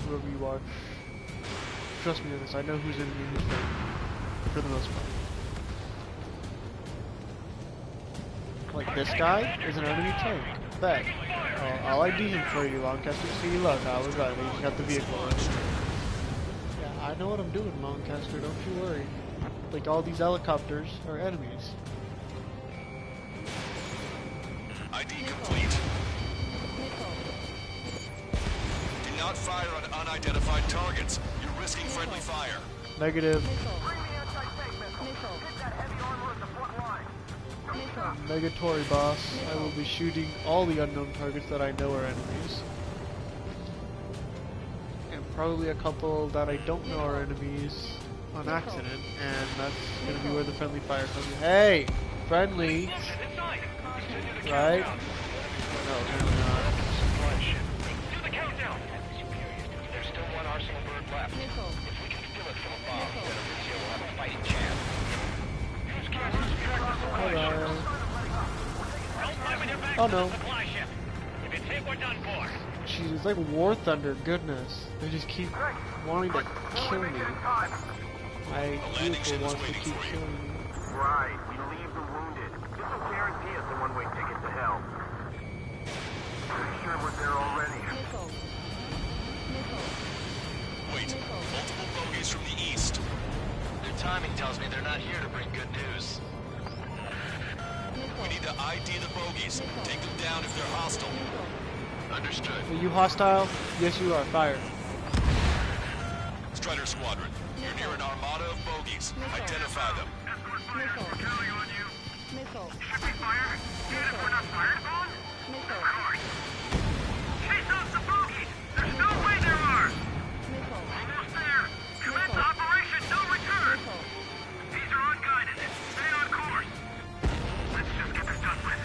whoever you are. Trust me on this. I know who's enemy and who's friend. For the most part. Like this guy is an enemy tank. Bet. I'll ID him for you, Lancaster. See, look, I was right. He got the vehicle. Yeah, I know what I'm doing, Lancaster. Don't you worry. Like all these helicopters are enemies. ID complete. Do not fire on unidentified targets. You're risking friendly fire. Negative. Negatory, boss. I will be shooting all the unknown targets that I know are enemies. And probably a couple that I don't know are enemies on accident. And that's going to be where the friendly fire comes in. Hey! Friendly! Right? No, apparently not. Do the countdown! There's still one Arsenal bird left. If we can fill it full of bombs, then Arusea will have a fighting chance. Hello. Oh no. If it's hit, we're done for. Jeez, it's like War Thunder, goodness. They just keep wanting to kill me. My vehicle wants to keep killing me. Right, we leave the wounded. This will guarantee us a one-way ticket to hell. Pretty sure we're there already. Wait, multiple bogeys from the east. Their timing tells me they're not here to bring good news. We need to ID the bogeys. Take them down if they're hostile. Understood. Are you hostile? Yes, you are. Fire. Strider Squadron, you're near an armada of bogeys. Identify them. Missile. Should we fire? Even if we're not fired upon? Missile. Of course. Chase off the bogeys! There's no way there are! Missile. Almost there! Commence operation, no return! These are unguided. Stay on course. Let's just get this done with.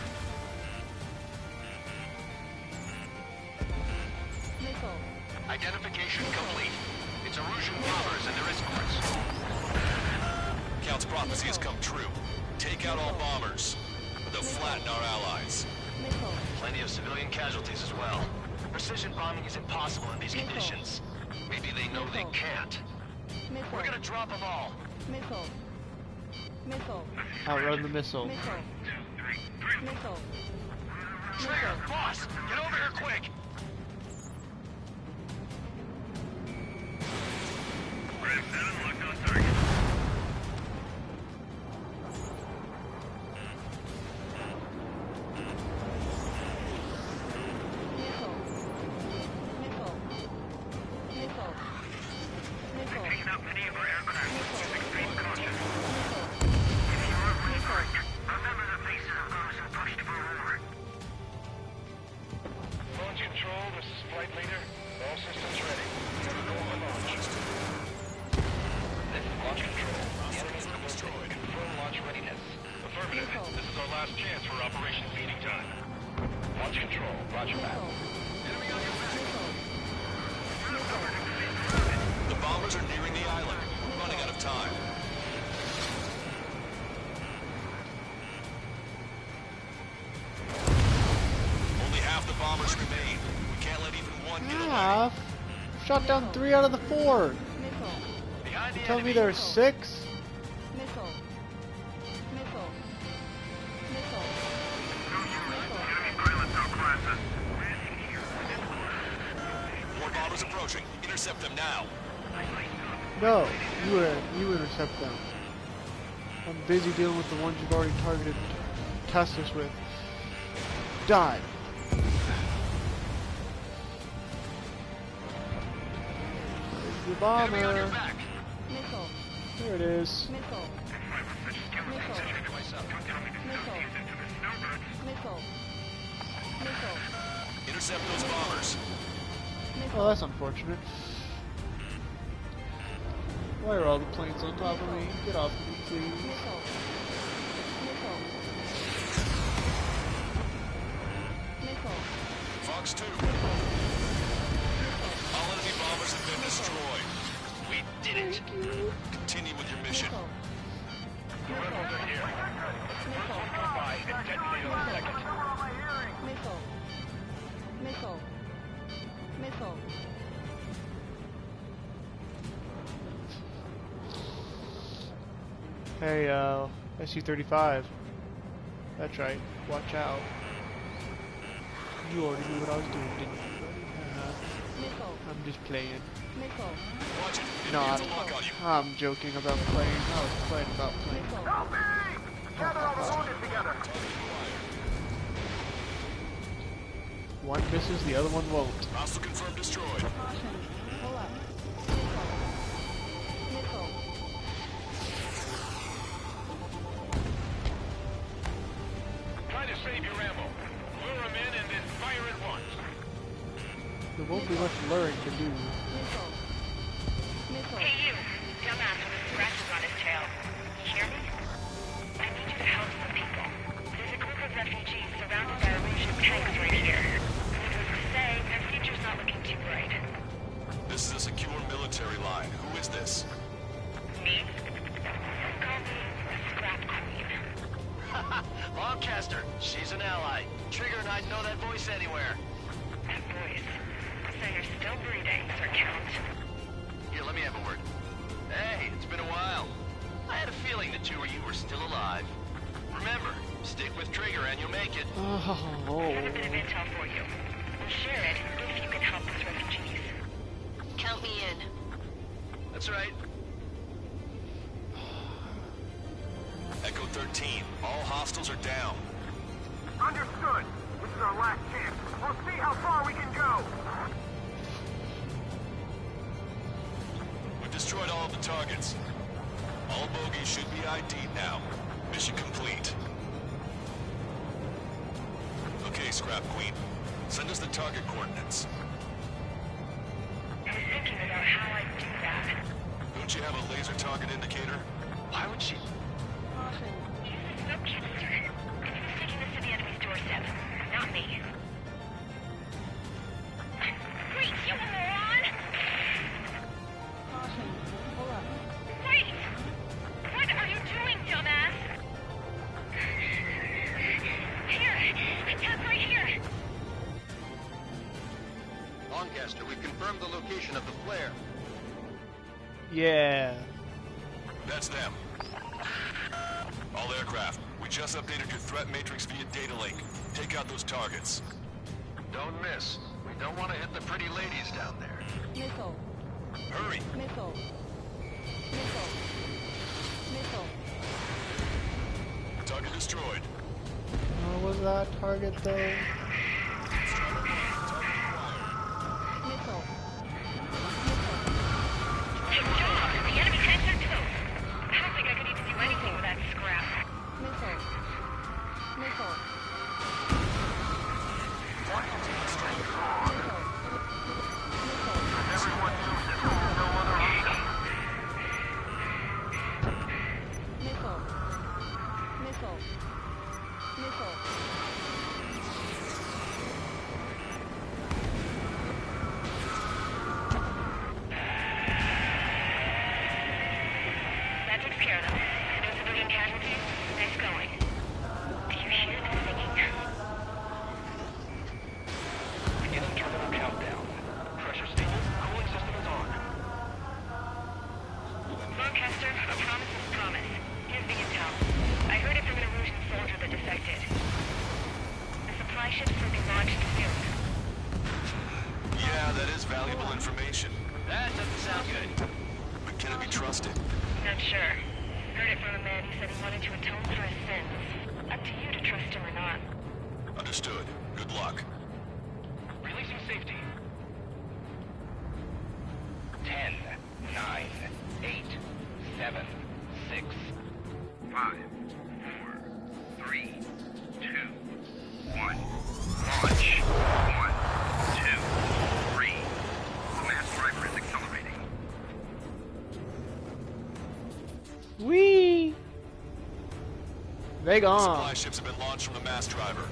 Missile. Identification complete. It's Erusian bombers and their escorts. Count's prophecy has come true. Take out all bombers. They'll flatten our allies. Missile. Plenty of civilian casualties as well. Precision bombing is impossible in these conditions. Maybe they know they can't. Missile. We're gonna drop them all. Missile. Missile. Outrun the missile. Missile. Missile. Trigger, boss, get over here quick. Taking out many of our aircraft with extreme caution. If you are remarked, remember the faces of those who pushed for war. Launch control, this is flight leader. All systems ready. Never go on launch. This is launch control. The enemy is destroyed. Confirm launch readiness. Affirmative. This is our last chance for Operation Feeding Time. Launch control. Roger that. Enemy on your back. The bombers are nearing the island. We're running out of time. Only half the bombers remain. We can't let even one get away. Half? Shot down 3 out of the 4. Behind the You telling me enemy. there's 6? Missile. Missile. Missile. Enemy pilots outclass us. More bombers approaching. Intercept them now. No, you intercept them. I'm busy dealing with the ones you've already targeted to test us with. Die. There's your bomber. Missile. There it is. Missile. Missile. Missile. Missile. Missile. Intercept those bombers. Oh, that's unfortunate. Why are all the planes on top of me? Get off of me, please. Missile. Missile. Missile. Fox 2. All enemy bombers have been destroyed. We did it. Continue with your mission. The rebels are here. First will come by and detonate on the second. Missile. Missile. Missile. Hey, SU-35. That's right. Watch out. You already knew what I was doing, didn't you, buddy? Missile. I'm just playing. Missile. Watch it. No, Indians will lock on you. I'm joking about playing. I was playing about playing. Help me! Gather all the wounded together. One misses, the other one won't. Hostile confirmed destroyed. Caution. Pull up. Missile. Missile. Try to save your ammo. Lure them in and then fire at once. There won't be much luring to do. Missile. Missile. Hey you, dumbass with the scratches on his tail. You hear me? I need you to help some people. There's a group of refugees surrounded by a region of tanks right here. Needless to say, their future's not looking too bright. This is a secure military line. Who is this? Me? Call me the Scrap Queen. Lancaster, she's an ally. Trigger and I'd know that voice anywhere. That voice. So you're still breathing, Sir Count. Here, let me have a word. Hey, it's been a while. I had a feeling the two of you were still alive. Remember, stick with Trigger and you'll make it. I have a bit of intel for you. We'll share it if you can help these refugees. Count me in. That's right. Echo 13. All hostiles are down. Understood. This is our last chance. We'll see how far we can go. We've destroyed all of the targets. All bogies should be ID'd now. Mission complete. Okay, Scrap Queen. Send us the target coordinates. I was thinking about how I'd do that. Don't you have a laser target indicator? Why would she? Caution. Use a smoke canister. It's taking this to the enemy's doorstep, not me. Wait, you moron! Caution. Pull up. Wait! What are you doing, dumbass? Here! Attack right here! Lancaster, we've confirmed the location of the flare. Yeah. That's them. All aircraft, we just updated your threat matrix via data link. Take out those targets. Don't miss. We don't want to hit the pretty ladies down there. Missile. Hurry. Missile. Missile. Missile. Target destroyed. What was that target though? Missile. Good job! The enemy tanks are toast! I don't think I could even do anything with that scrap. Missile. Missile. Everyone use it. No other option. Missile. Missile. Missile. That takes care of them. No civilian casualties? Nice going. Do you hear the singing? Beginning terminal countdown. Pressure stable. Cooling system is on. Lancaster, a promise is a promise. Here's the intel. I heard it from an Erusian soldier that defected. The supply ships will be launched soon. Yeah, that is valuable information. That doesn't sound good. But can it be trusted? Not sure. Heard it from a man who said he wanted to atone for his sins. Up to you to trust him or not. Understood. Good luck. Releasing safety. 10, 9, 8, 7, 6, 5, 4, 3, 2, 1. Launch. 1, 2, 3. Mass driver is accelerating. Whee! They gone. Supply ships have been launched from the mass driver.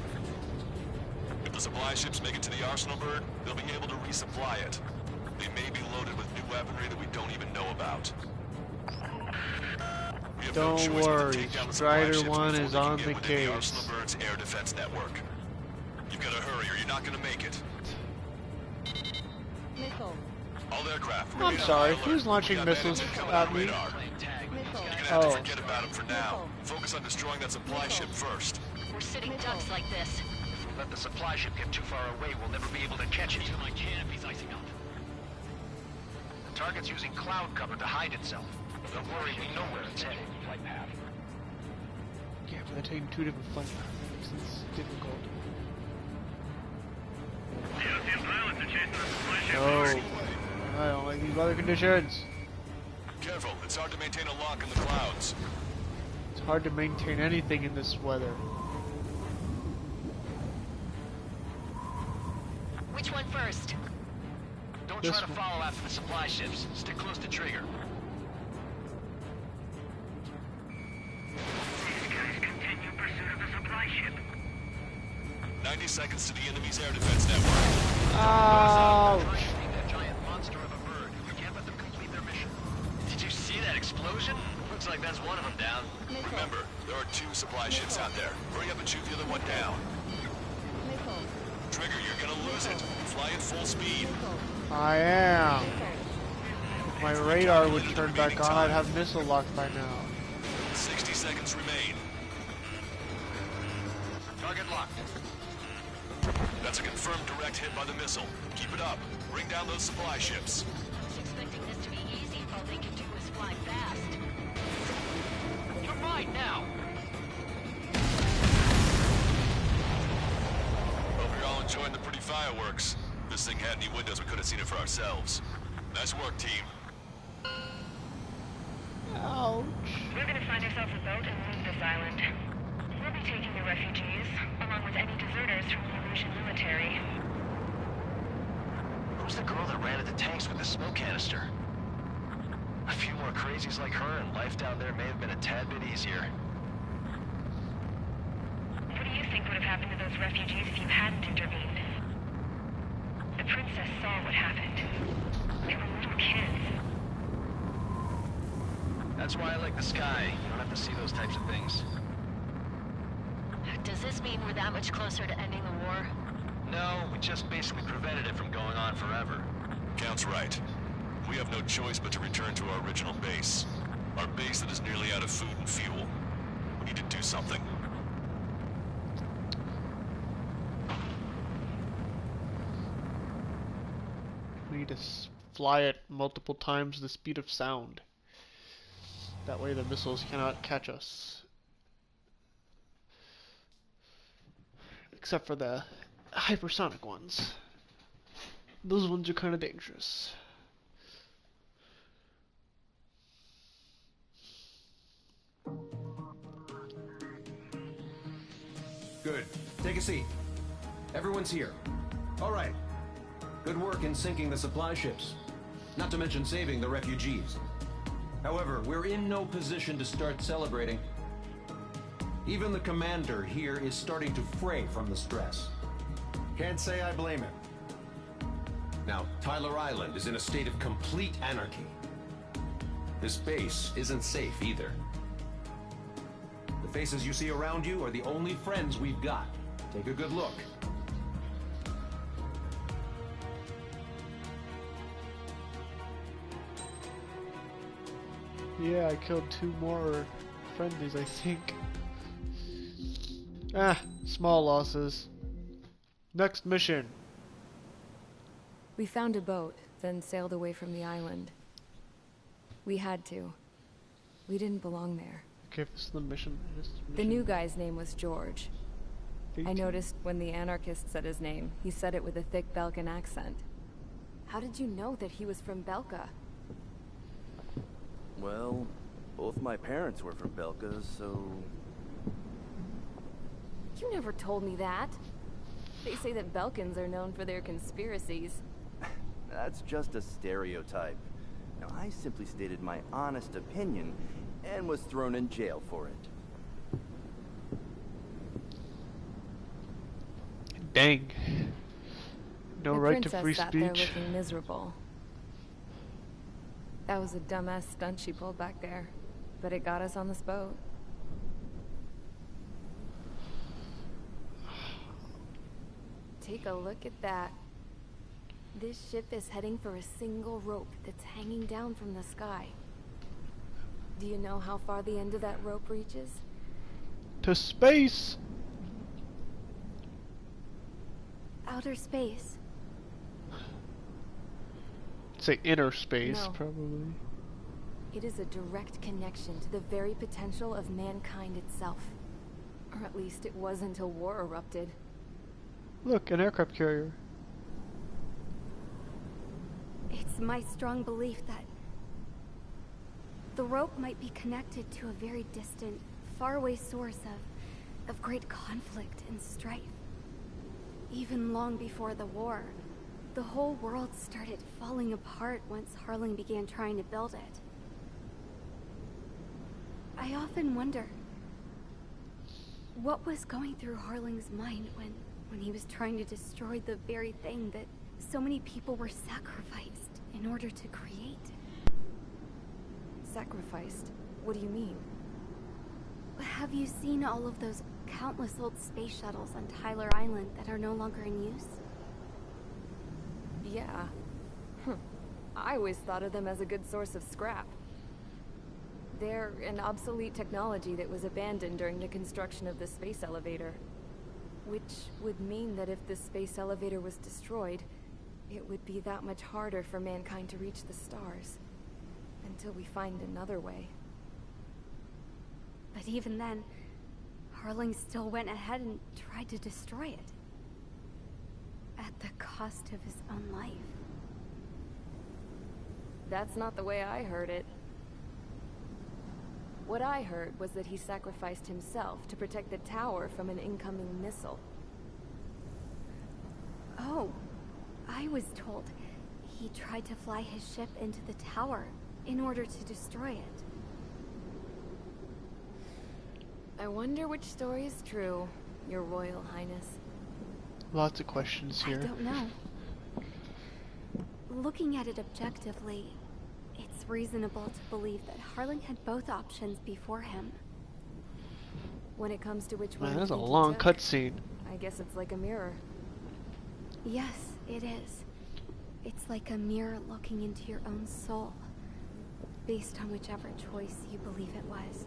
If the the supply ships make it to the Arsenal Bird, they'll be able to resupply it. They may be loaded with new weaponry that we don't even know about. We have no choice Don't but to worry, take down the supply ships Strider 1 before is they can on get the within case. Arsenal Bird's air defense network. You've got to hurry or you're not going to make it. Missile. All aircraft. I'm remain on sorry, high who's alert. launching We got missiles bandits incoming at on me? radar. Missile. You're gonna have Oh. to forget about them for now. Focus on destroying that supply ship first. We're sitting ducks like this. If we let the supply ship get too far away, we'll never be able to catch it. Even my canopy's icing up. The target's using cloud cover to hide itself. Don't worry, we know where it's headed. Flight path. Yeah, but they're taking two different flight paths. It's difficult. The Ocean pilots are chasing the supply ship. Oh, I don't like these weather conditions. Careful, it's hard to maintain a lock in the clouds. It's hard to maintain anything in this weather. Which one first? Don't This try to one. follow after the supply ships. Stick close to trigger. These guys continue pursuit of the supply ship. 90 seconds to the enemy's air defense network. Ouch! That giant monster of a bird. We can't let them complete their mission. Did you see that explosion? Looks like that's one of them down. Remember, there are two supply ships out there. Hurry up and shoot the other one down. Missile. Trigger, you're gonna lose it. Fly at full speed. I am. If my radar would turn back on, I'd have missile locked by now. 60 seconds remain. Target locked. That's a confirmed direct hit by the missile. Keep it up. Bring down those supply ships. I was expecting this to be easy. All they can do is fly fast. You're mine now. Hope you're all enjoying the pretty fireworks. If this thing had any windows, we could have seen it for ourselves. Nice work, team. Ouch. We're gonna find ourselves a boat and leave this island. We'll be taking the refugees, along with any deserters from the Erusian military. Who's the girl that ran at the tanks with the smoke canister? A few more crazies like her, and life down there may have been a tad bit easier. What do you think would have happened to those refugees if you hadn't intervened? The princess saw what happened. They were little kids. That's why I like the sky. You don't have to see those types of things. Does this mean we're that much closer to ending the war? No, we just basically prevented it from going on forever. Count's right. We have no choice but to return to our original base. Our base that is nearly out of food and fuel. We need to do something. We need to fly at multiple times the speed of sound. That way the missiles cannot catch us. Except for the hypersonic ones. Those ones are kind of dangerous. Good. Take a seat. Everyone's here. All right. Good work in sinking the supply ships. Not to mention saving the refugees. However, we're in no position to start celebrating. Even the commander here is starting to fray from the stress. Can't say I blame him. Now, Tyler Island is in a state of complete anarchy. This base isn't safe either. The faces you see around you are the only friends we've got. Take a good look. Yeah, I killed 2 more friendlies, I think. Ah, small losses. Next mission. We found a boat, then sailed away from the island. We had to. We didn't belong there. Okay, this is the mission. The new guy's name was George. I 18. noticed when the anarchist said his name, he said it with a thick Belkan accent. How did you know that he was from Belka? Well, both my parents were from Belka, so... You never told me that. They say that Belkans are known for their conspiracies. That's just a stereotype. Now, I simply stated my honest opinion and was thrown in jail for it. Dang. No the right to princess free sat there speech. looking miserable. That was a dumbass stunt she pulled back there, but it got us on this boat. Take a look at that. This ship is heading for a single rope that's hanging down from the sky. Do you know how far the end of that rope reaches? To space! Outer space. Say inner space, No. probably. It is a direct connection to the very potential of mankind itself. Or at least it was until war erupted. Look, an aircraft carrier. It's my strong belief that the rope might be connected to a very distant, faraway source of great conflict and strife. Even long before the war, the whole world started falling apart once Harling began trying to build it. I often wonder what was going through Harling's mind when he was trying to destroy the very thing that so many people were sacrificed in order to create. Sacrificed? What do you mean? Have you seen all of those countless old space shuttles on Tyler Island that are no longer in use? Yeah. I always thought of them as a good source of scrap. They're an obsolete technology that was abandoned during the construction of the space elevator. Which would mean that if the space elevator was destroyed, it would be that much harder for mankind to reach the stars. Until we find another way. But even then, Harling still went ahead and tried to destroy it. At the cost of his own life. That's not the way I heard it. What I heard was that he sacrificed himself to protect the tower from an incoming missile. Oh, I was told he tried to fly his ship into the tower in order to destroy it. I wonder which story is true, Your Royal Highness. Lots of questions here. I don't know. Looking at it objectively, it's reasonable to believe that Harling had both options before him. When it comes to which one Man, you that's a think he long took, cutscene. I guess it's like a mirror. Yes, it is. It's like a mirror looking into your own soul, based on whichever choice you believe it was.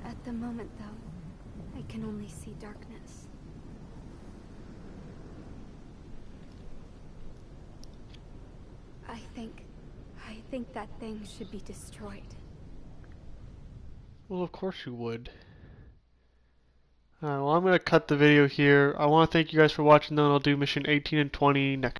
At the moment, though, I can only see darkness. I think that thing should be destroyed. Well, of course you would. Well, I'm going to cut the video here. I want to thank you guys for watching, though, and I'll do mission 18 and 20 next.